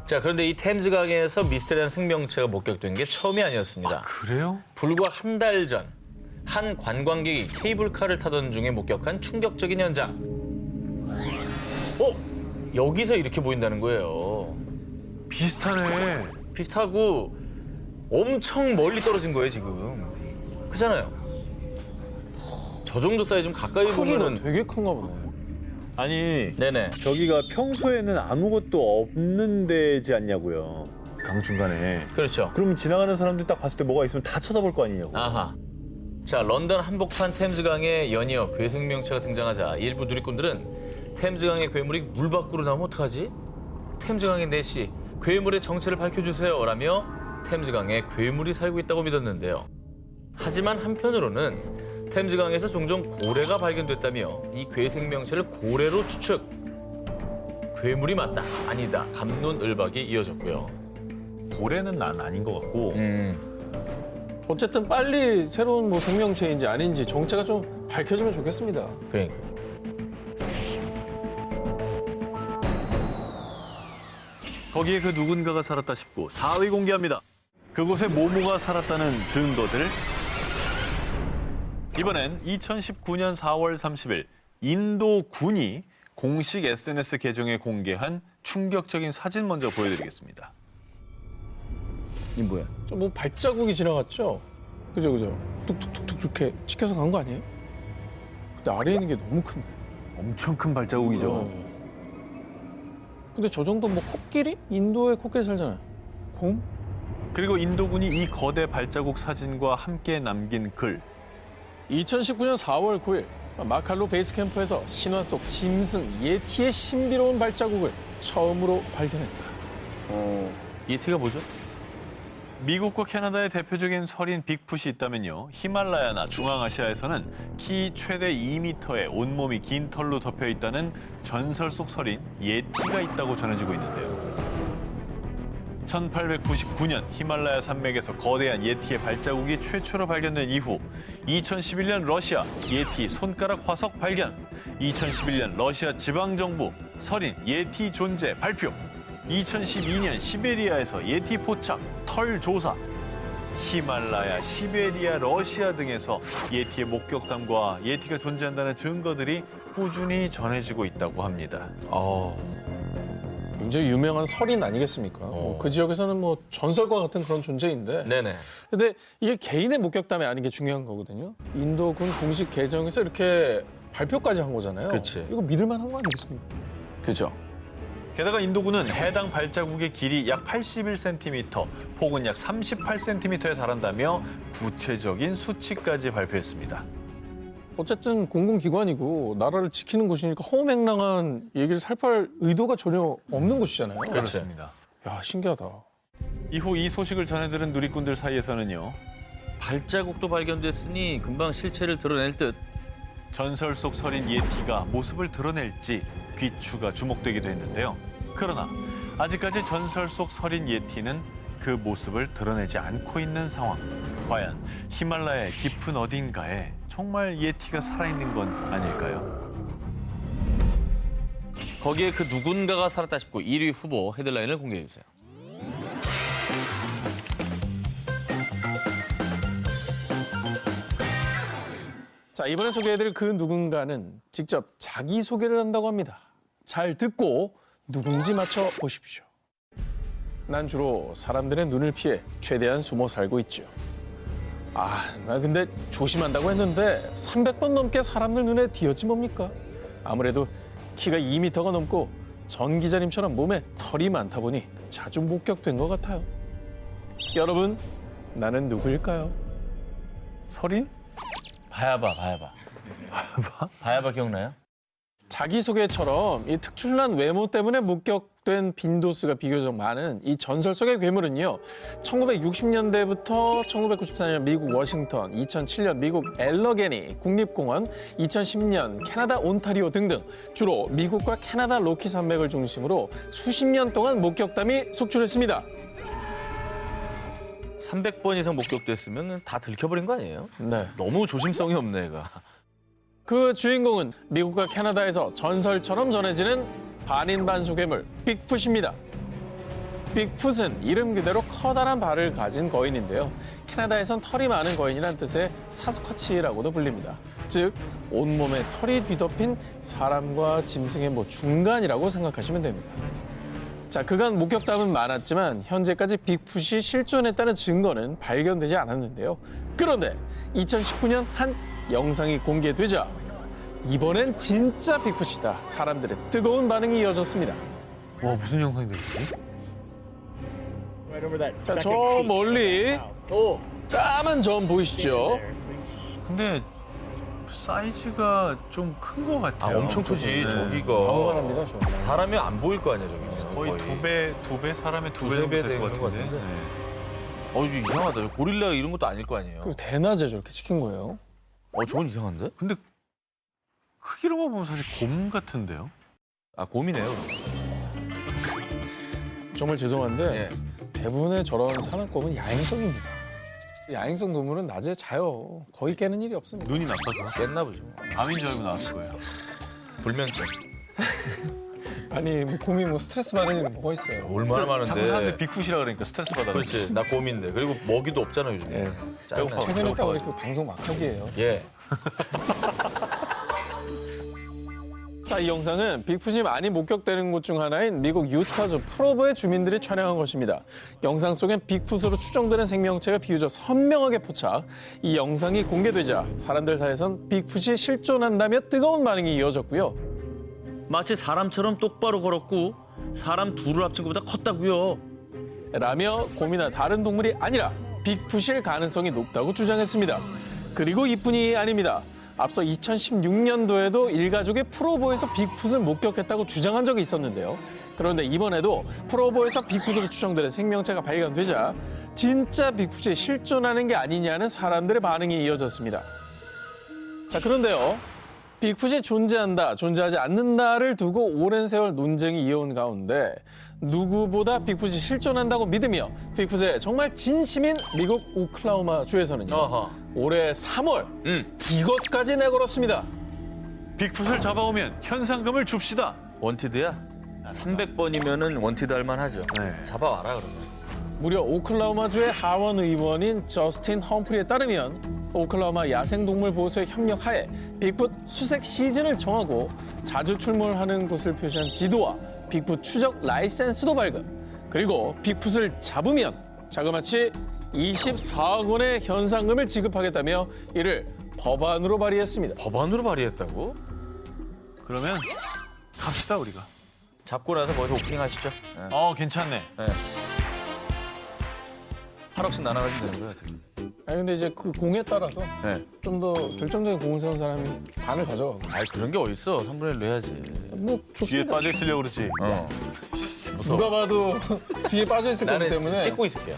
자, 그런데 이 템즈강에서 미스테리한 생명체가 목격된 게 처음이 아니었습니다. 그래요? 불과 한 달 전, 한 관광객이 케이블카를 타던 중에 목격한 충격적인 현장. 여기서 이렇게 보인다는 거예요. 비슷하네. 비슷하고 엄청 멀리 떨어진 거예요, 지금. 그잖아요. 저 정도 사이즈면 가까이 크기가 보면은 되게 큰가 보네. 아니 네네. 저기가 평소에는 아무것도 없는 데지 않냐고요. 강 중간에. 그렇죠. 그러면 지나가는 사람들 딱 봤을 때 뭐가 있으면 다 쳐다볼 거 아니냐고. 아하. 자, 런던 한복판 템즈강에 연이어 괴 생명체가 등장하자 일부 누리꾼들은 템즈강의 괴물이 물 밖으로 나오면 어떡하지? 템즈강의 내시, 괴물의 정체를 밝혀주세요 라며 템즈강에 괴물이 살고 있다고 믿었는데요. 하지만 한편으로는 템즈강에서 종종 고래가 발견됐다며 이 괴 생명체를 고래로 추측. 괴물이 맞다, 아니다, 갑론을박이 이어졌고요. 고래는 난 아닌 것 같고. 어쨌든 빨리 새로운 뭐 생명체인지 아닌지 정체가 좀 밝혀지면 좋겠습니다. 그러니까. 거기에 그 누군가가 살았다 싶고 4위 공개합니다. 그곳에 모모가 살았다는 증거들. 이번엔 2019년 4월 30일 인도 군이 공식 SNS 계정에 공개한 충격적인 사진 먼저 보여드리겠습니다. 이 뭐야? 저 뭐 발자국이 지나갔죠? 그죠. 툭툭툭툭 이렇게 찍혀서 간 거 아니에요? 근데 아래에 있는 게 너무 큰데. 엄청 큰 발자국이죠. 어. 근데 저 정도 뭐 코끼리? 인도에 코끼리 살잖아요. 곰? 그리고 인도군이 이 거대 발자국 사진과 함께 남긴 글. 2019년 4월 9일 마칼로 베이스 캠프에서 신화 속 짐승 예티의 신비로운 발자국을 처음으로 발견했다. 예티가 뭐죠? 미국과 캐나다의 대표적인 설인 빅풋이 있다면요. 히말라야나 중앙아시아에서는 키 최대 2m의 온몸이 긴 털로 덮여 있다는 전설 속 설인 예티가 있다고 전해지고 있는데요. 1899년 히말라야 산맥에서 거대한 예티의 발자국이 최초로 발견된 이후 2011년 러시아 예티 손가락 화석 발견, 2011년 러시아 지방정부 설인 예티 존재 발표, 2012년 시베리아에서 예티 포착, 털 조사, 히말라야, 시베리아, 러시아 등에서 예티의 목격담과 예티가 존재한다는 증거들이 꾸준히 전해지고 있다고 합니다. 굉장히 유명한 설인 아니겠습니까? 뭐그 지역에서는 뭐 전설과 같은 그런 존재인데. 네네. 근데 이게 개인의 목격담이 아닌 게 중요한 거거든요. 인도군 공식 계정에서 이렇게 발표까지 한 거잖아요. 그치. 이거 믿을 만한 거 아니겠습니까? 그죠. 게다가 인도군은 해당 발자국의 길이 약 81cm, 폭은 약 38cm에 달한다며 구체적인 수치까지 발표했습니다. 어쨌든 공공기관이고 나라를 지키는 곳이니까 허무맹랑한 얘기를 살펴할 의도가 전혀 없는 곳이잖아요. 그렇습니다. 야, 신기하다. 이후 이 소식을 전해들은 누리꾼들 사이에서는요. 발자국도 발견됐으니 금방 실체를 드러낼 듯. 전설 속 설인 예티가 모습을 드러낼지 귀추가 주목되기도 했는데요. 그러나 아직까지 전설 속 설인 예티는 그 모습을 드러내지 않고 있는 상황. 과연 히말라야의 깊은 어딘가에 정말 예티가 살아있는 건 아닐까요? 거기에 그 누군가가 살았다 싶고 1위 후보 헤드라인을 공개해 주세요. 자, 이번에 소개해드릴 그 누군가는 직접 자기소개를 한다고 합니다. 잘 듣고 누군지 맞춰보십시오. 난 주로 사람들의 눈을 피해 최대한 숨어 살고 있죠. 나 근데 조심한다고 했는데 300번 넘게 사람들 눈에 띄었지 뭡니까? 아무래도 키가 2m가 넘고 전 기자님처럼 몸에 털이 많다 보니 자주 목격된 것 같아요. 여러분, 나는 누구일까요? 설인? 바야바. 바야바 기억나요? 자기소개처럼 이 특출난 외모 때문에 목격된 빈도수가 비교적 많은 이 전설 속의 괴물은요. 1960년대부터 1994년 미국 워싱턴, 2007년 미국 엘러게니 국립공원, 2010년 캐나다 온타리오 등등 주로 미국과 캐나다 로키 산맥을 중심으로 수십 년 동안 목격담이 속출했습니다. 300번 이상 목격됐으면 다 들켜버린 거 아니에요? 네. 너무 조심성이 없네, 얘가. 그 주인공은 미국과 캐나다에서 전설처럼 전해지는 반인반수 괴물 빅풋입니다. 빅풋은 이름 그대로 커다란 발을 가진 거인인데요. 캐나다에선 털이 많은 거인이란 뜻의 사스쿼치라고도 불립니다. 즉 온몸에 털이 뒤덮인 사람과 짐승의 중간이라고 생각하시면 됩니다. 자, 그간 목격담은 많았지만 현재까지 빅풋이 실존했다는 증거는 발견되지 않았는데요. 그런데 2019년 한 영상이 공개되자 이번엔 진짜 빅풋이다. 사람들의 뜨거운 반응이 이어졌습니다. 와, 무슨 영상이 되지? 자, 저 멀리 까만 점 보이시죠? 근데 사이즈가 좀 큰 것 같아요. 엄청 크지, 네. 저기가. 방어만합니다, 저. 사람이 안 보일 거 아니야, 저기. 거의 두 배, 사람의 두 배 두세 정도 배 될 것 되는 것 같은데. 같은데. 네. 이거 이상하다. 고릴라 이런 것도 아닐 거 아니에요. 그리고 대낮에 저렇게 찍힌 거예요. 저건 이상한데? 근데 크기로만 보면 사실 곰 같은데요? 곰이네요. 정말 죄송한데 예. 대부분의 저런 사납곰은 야행성입니다. 야행성 동물은 낮에 자요. 거의 깨는 일이 없습니다. 눈이 나빠서. 깼나 보죠. 밤인 줄 알고 나왔을 거예요. 불면증. 아니 곰이 스트레스 받는 일이 뭐가 있어요? 얼마나 많은데. 자꾸 사람들 빅풋이라 그러니까 스트레스 받아. 그렇지. 나 곰인데. 그리고 먹이도 없잖아, 요즘에. 예. 짜증나. 최근에 딱 우리 그 방송 막하기예요. 예. 자, 이 영상은 빅풋이 많이 목격되는 곳 중 하나인 미국 유타주 프로보의 주민들이 촬영한 것입니다. 영상 속엔 빅풋으로 추정되는 생명체가 비교적 선명하게 포착. 이 영상이 공개되자 사람들 사이에선 빅풋이 실존한다며 뜨거운 반응이 이어졌고요. 마치 사람처럼 똑바로 걸었고 사람 둘을 합친 것보다 컸다고요. 라며 곰이나 다른 동물이 아니라 빅풋일 가능성이 높다고 주장했습니다. 그리고 이뿐이 아닙니다. 앞서 2016년도에도 일가족이 프로보에서 빅풋을 목격했다고 주장한 적이 있었는데요. 그런데 이번에도 프로보에서 빅풋으로 추정되는 생명체가 발견되자 진짜 빅풋이 실존하는 게 아니냐는 사람들의 반응이 이어졌습니다. 자, 그런데요. 빅풋이 존재한다, 존재하지 않는다를 두고 오랜 세월 논쟁이 이어온 가운데 누구보다 빅풋이 실존한다고 믿으며 빅풋에 정말 진심인 미국 오클라호마 주에서는요. 어허. 올해 3월 이것까지 내걸었습니다. 빅풋을 잡아오면 현상금을 줍시다. 원티드야? 300번이면은 원티드 할 만하죠. 네. 잡아와라 그러면. 무려 오클라호마주의 하원 의원인 저스틴 험프리에 따르면 오클라호마 야생동물보호소의 협력하에 빅풋 수색 시즌을 정하고 자주 출몰하는 곳을 표시한 지도와 빅풋 추적 라이센스도 발급, 그리고 빅풋을 잡으면 자그마치 24억 원의 현상금을 지급하겠다며 이를 법안으로 발의했습니다. 법안으로 발의했다고? 그러면 갑시다 우리가. 잡고 나서 거기서 오프닝 하시죠. 네. 괜찮네. 8억씩 나눠가지고 되는 거예요. 아니 근데 이제 그 공에 따라서 네. 좀 더 결정적인 공을 세운 사람이 반을 가져가고. 아이 그런 게 어딨어. 3분의 1로 해야지. 뭐 뒤에 좋습니다. 빠져 있으려고 그러지. 누가 봐도 뒤에 빠져 있을 거기 나는 때문에 찍고 있을게요.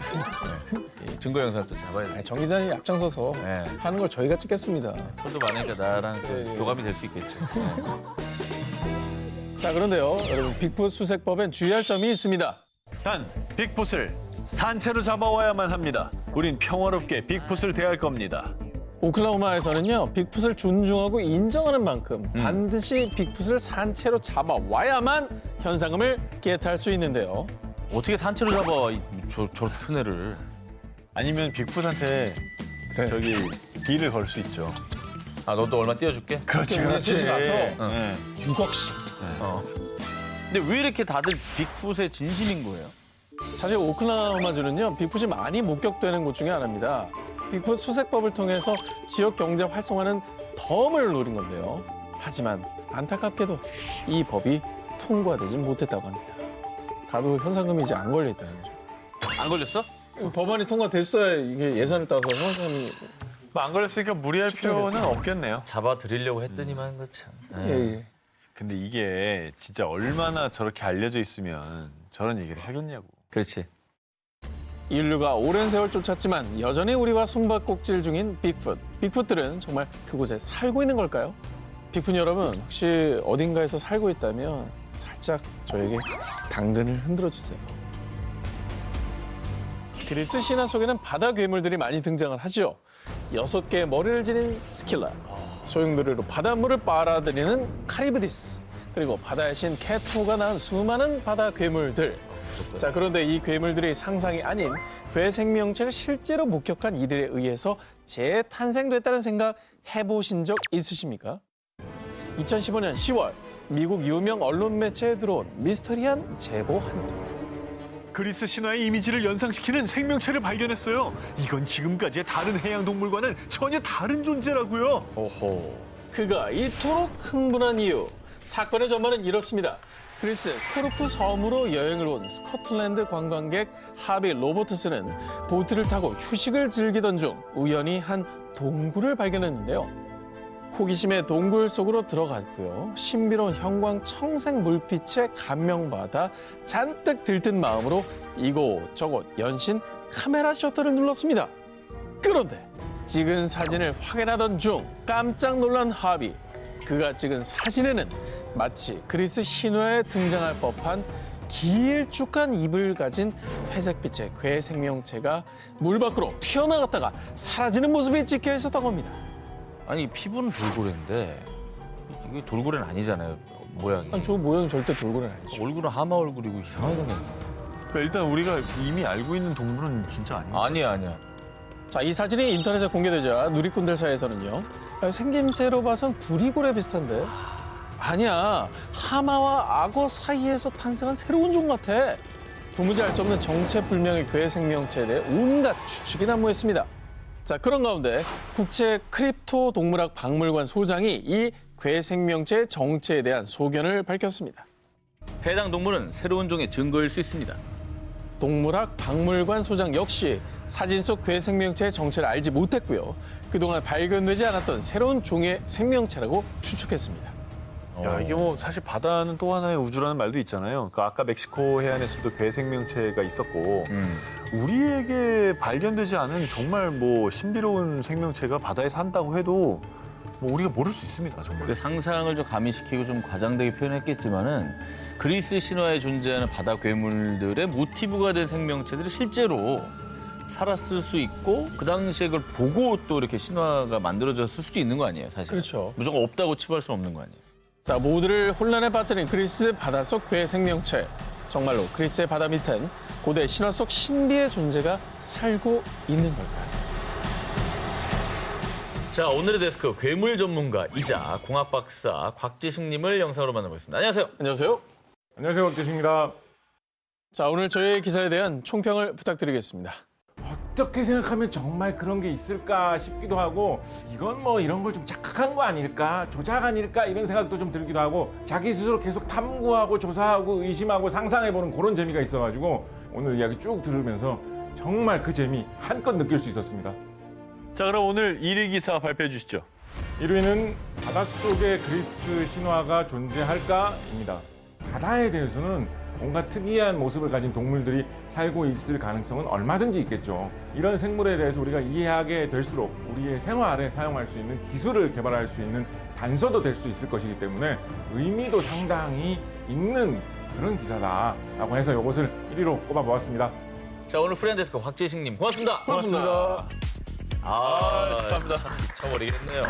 네. 이 증거 영상을 또 잡아야 돼. 아니, 정 기자님 앞장서서 네. 하는 걸 저희가 찍겠습니다. 털도 많으니까 나랑 또 예. 교감이 될 수 있겠죠. 자, 그런데요, 여러분 빅풋 수색법엔 주의할 점이 있습니다. 단 빅풋을 산채로 잡아와야만 합니다. 우린 평화롭게 빅풋을 대할 겁니다. 오클라호마에서는요, 빅풋을 존중하고 인정하는 만큼 반드시 빅풋을 산채로 잡아와야만 현상금을 겟할 수 있는데요. 어떻게 산채로 잡아 저렇게 큰 애를. 아니면 빅풋한테 그래. 저기 딜을 걸 수 있죠. 아 너도 얼마 띄워줄게? 그렇지, 그렇지. 가서 네. 6억씩. 근데 왜 이렇게 다들 빅풋에 진심인 거예요? 사실 오클라호마주는요, 빅풋이 많이 목격되는 곳 중에 하나입니다. 빅풋 수색법을 통해서 지역 경제 활성화는 덤을 노린 건데요. 하지만 안타깝게도 이 법이 통과되지 못했다고 합니다. 가도 현상금이 이제 안 걸려 있다는 거죠. 안 걸렸어? 법안이 통과됐어야 이게 예산을 따서 현상금이. 안 걸렸으니까 무리할 필요는 없겠네요. 잡아드리려고 했더니만 그 참. 예. 근데 이게 진짜 얼마나 저렇게 알려져 있으면 저런 얘기를 하겠냐고. 그렇지. 인류가 오랜 세월 쫓았지만 여전히 우리와 숨바꼭질 중인 빅풋. 빅풋들은 정말 그곳에 살고 있는 걸까요? 빅풋 여러분, 혹시 어딘가에서 살고 있다면 살짝 저에게 당근을 흔들어 주세요. 그리스 신화 속에는 바다 괴물들이 많이 등장을 하죠. 6개의 머리를 지닌 스킬라, 소용돌이로 바닷물을 빨아들이는 카리브디스, 그리고 바다의 신 케토가 낳은 수많은 바다 괴물들. 자, 그런데 이 괴물들이 상상이 아닌 괴 생명체를 실제로 목격한 이들에 의해서 재탄생됐다는 생각 해보신 적 있으십니까? 2015년 10월 미국 유명 언론 매체에 들어온 미스터리한 제보 한 통. 그리스 신화의 이미지를 연상시키는 생명체를 발견했어요. 이건 지금까지의 다른 해양 동물과는 전혀 다른 존재라고요. 오호. 그가 이토록 흥분한 이유. 사건의 전말은 이렇습니다. 그리스 코르프 섬으로 여행을 온 스코틀랜드 관광객 하비 로버트스는 보트를 타고 휴식을 즐기던 중 우연히 한 동굴을 발견했는데요. 호기심에 동굴 속으로 들어갔고요. 신비로운 형광 청색 물빛에 감명받아 잔뜩 들뜬 마음으로 이곳저곳 연신 카메라 셔터를 눌렀습니다. 그런데 찍은 사진을 확인하던 중 깜짝 놀란 하비. 그가 찍은 사진에는 마치 그리스 신화에 등장할 법한 길쭉한 입을 가진 회색빛의 괴 생명체가 물 밖으로 튀어나갔다가 사라지는 모습이 찍혀 있었다고 합니다. 아니 피부는 돌고래인데 이게 돌고래는 아니잖아요. 모양이. 아니, 저 모양이 절대 돌고래는 아니죠. 얼굴은 하마 얼굴이고 이상하게 생겼네. 그러니까 일단 우리가 이미 알고 있는 동물은 진짜 아니에요. 아니야. 자, 이 사진이 인터넷에 공개되자 누리꾼들 사이에서는요. 생김새로 봐선 부리고래 비슷한데 아니야, 하마와 악어 사이에서 탄생한 새로운 종 같아. 도무지 알 수 없는 정체불명의 괴 생명체에 대해 온갖 추측이 난무했습니다. 자, 그런 가운데 국제 크립토 동물학 박물관 소장이 이 괴 생명체의 정체에 대한 소견을 밝혔습니다. 해당 동물은 새로운 종의 증거일 수 있습니다. 동물학 박물관 소장 역시 사진 속 괴 생명체의 정체를 알지 못했고요. 그동안 발견되지 않았던 새로운 종의 생명체라고 추측했습니다. 야, 이게 뭐 사실 바다는 또 하나의 우주라는 말도 있잖아요. 그 아까 멕시코 해안에서도 괴 생명체가 있었고 우리에게 발견되지 않은 정말 뭐 신비로운 생명체가 바다에 산다고 해도 뭐 우리가 모를 수 있습니다, 정말. 그 상상을 좀 가미시키고 좀 과장되게 표현했겠지만은 그리스 신화에 존재하는 바다 괴물들의 모티브가 된 생명체들이 실제로 살았을 수 있고 그 당시에 그걸 보고 또 이렇게 신화가 만들어졌을 수도 있는 거 아니에요, 사실. 그렇죠. 무조건 없다고 치부할 수는 없는 거 아니에요. 자, 모두를 혼란에 빠뜨린 그리스 바닷속 괴 생명체. 정말로 그리스의 바다 밑엔 고대 신화 속 신비의 존재가 살고 있는 걸까요? 자, 오늘의 데스크 괴물 전문가이자 공학 박사 곽지식님을 영상으로 만나보겠습니다. 안녕하세요. 안녕하세요. 안녕하세요, 곽재식입니다. 자, 오늘 저희의 기사에 대한 총평을 부탁드리겠습니다. 어떻게 생각하면 정말 그런 게 있을까 싶기도 하고 이건 뭐 이런 걸 좀 착각한 거 아닐까, 조작 아닐까 이런 생각도 좀 들기도 하고 자기 스스로 계속 탐구하고 조사하고 의심하고 상상해보는 그런 재미가 있어가지고 오늘 이야기 쭉 들으면서 정말 그 재미 한껏 느낄 수 있었습니다. 자, 그럼 오늘 1위 기사 발표해 주시죠. 1위는 바닷속에 그리스 신화가 존재할까입니다. 바다에 대해서는 온갖 특이한 모습을 가진 동물들이 살고 있을 가능성은 얼마든지 있겠죠. 이런 생물에 대해서 우리가 이해하게 될수록 우리의 생활에 사용할 수 있는 기술을 개발할 수 있는 단서도 될 수 있을 것이기 때문에 의미도 상당히 있는 그런 기사다라고 해서 이것을 1위로 꼽아보았습니다. 자, 오늘 프렌데스크 곽재식님 고맙습니다. 고맙습니다. 아, 감사합니다. 미쳐버리겠네요.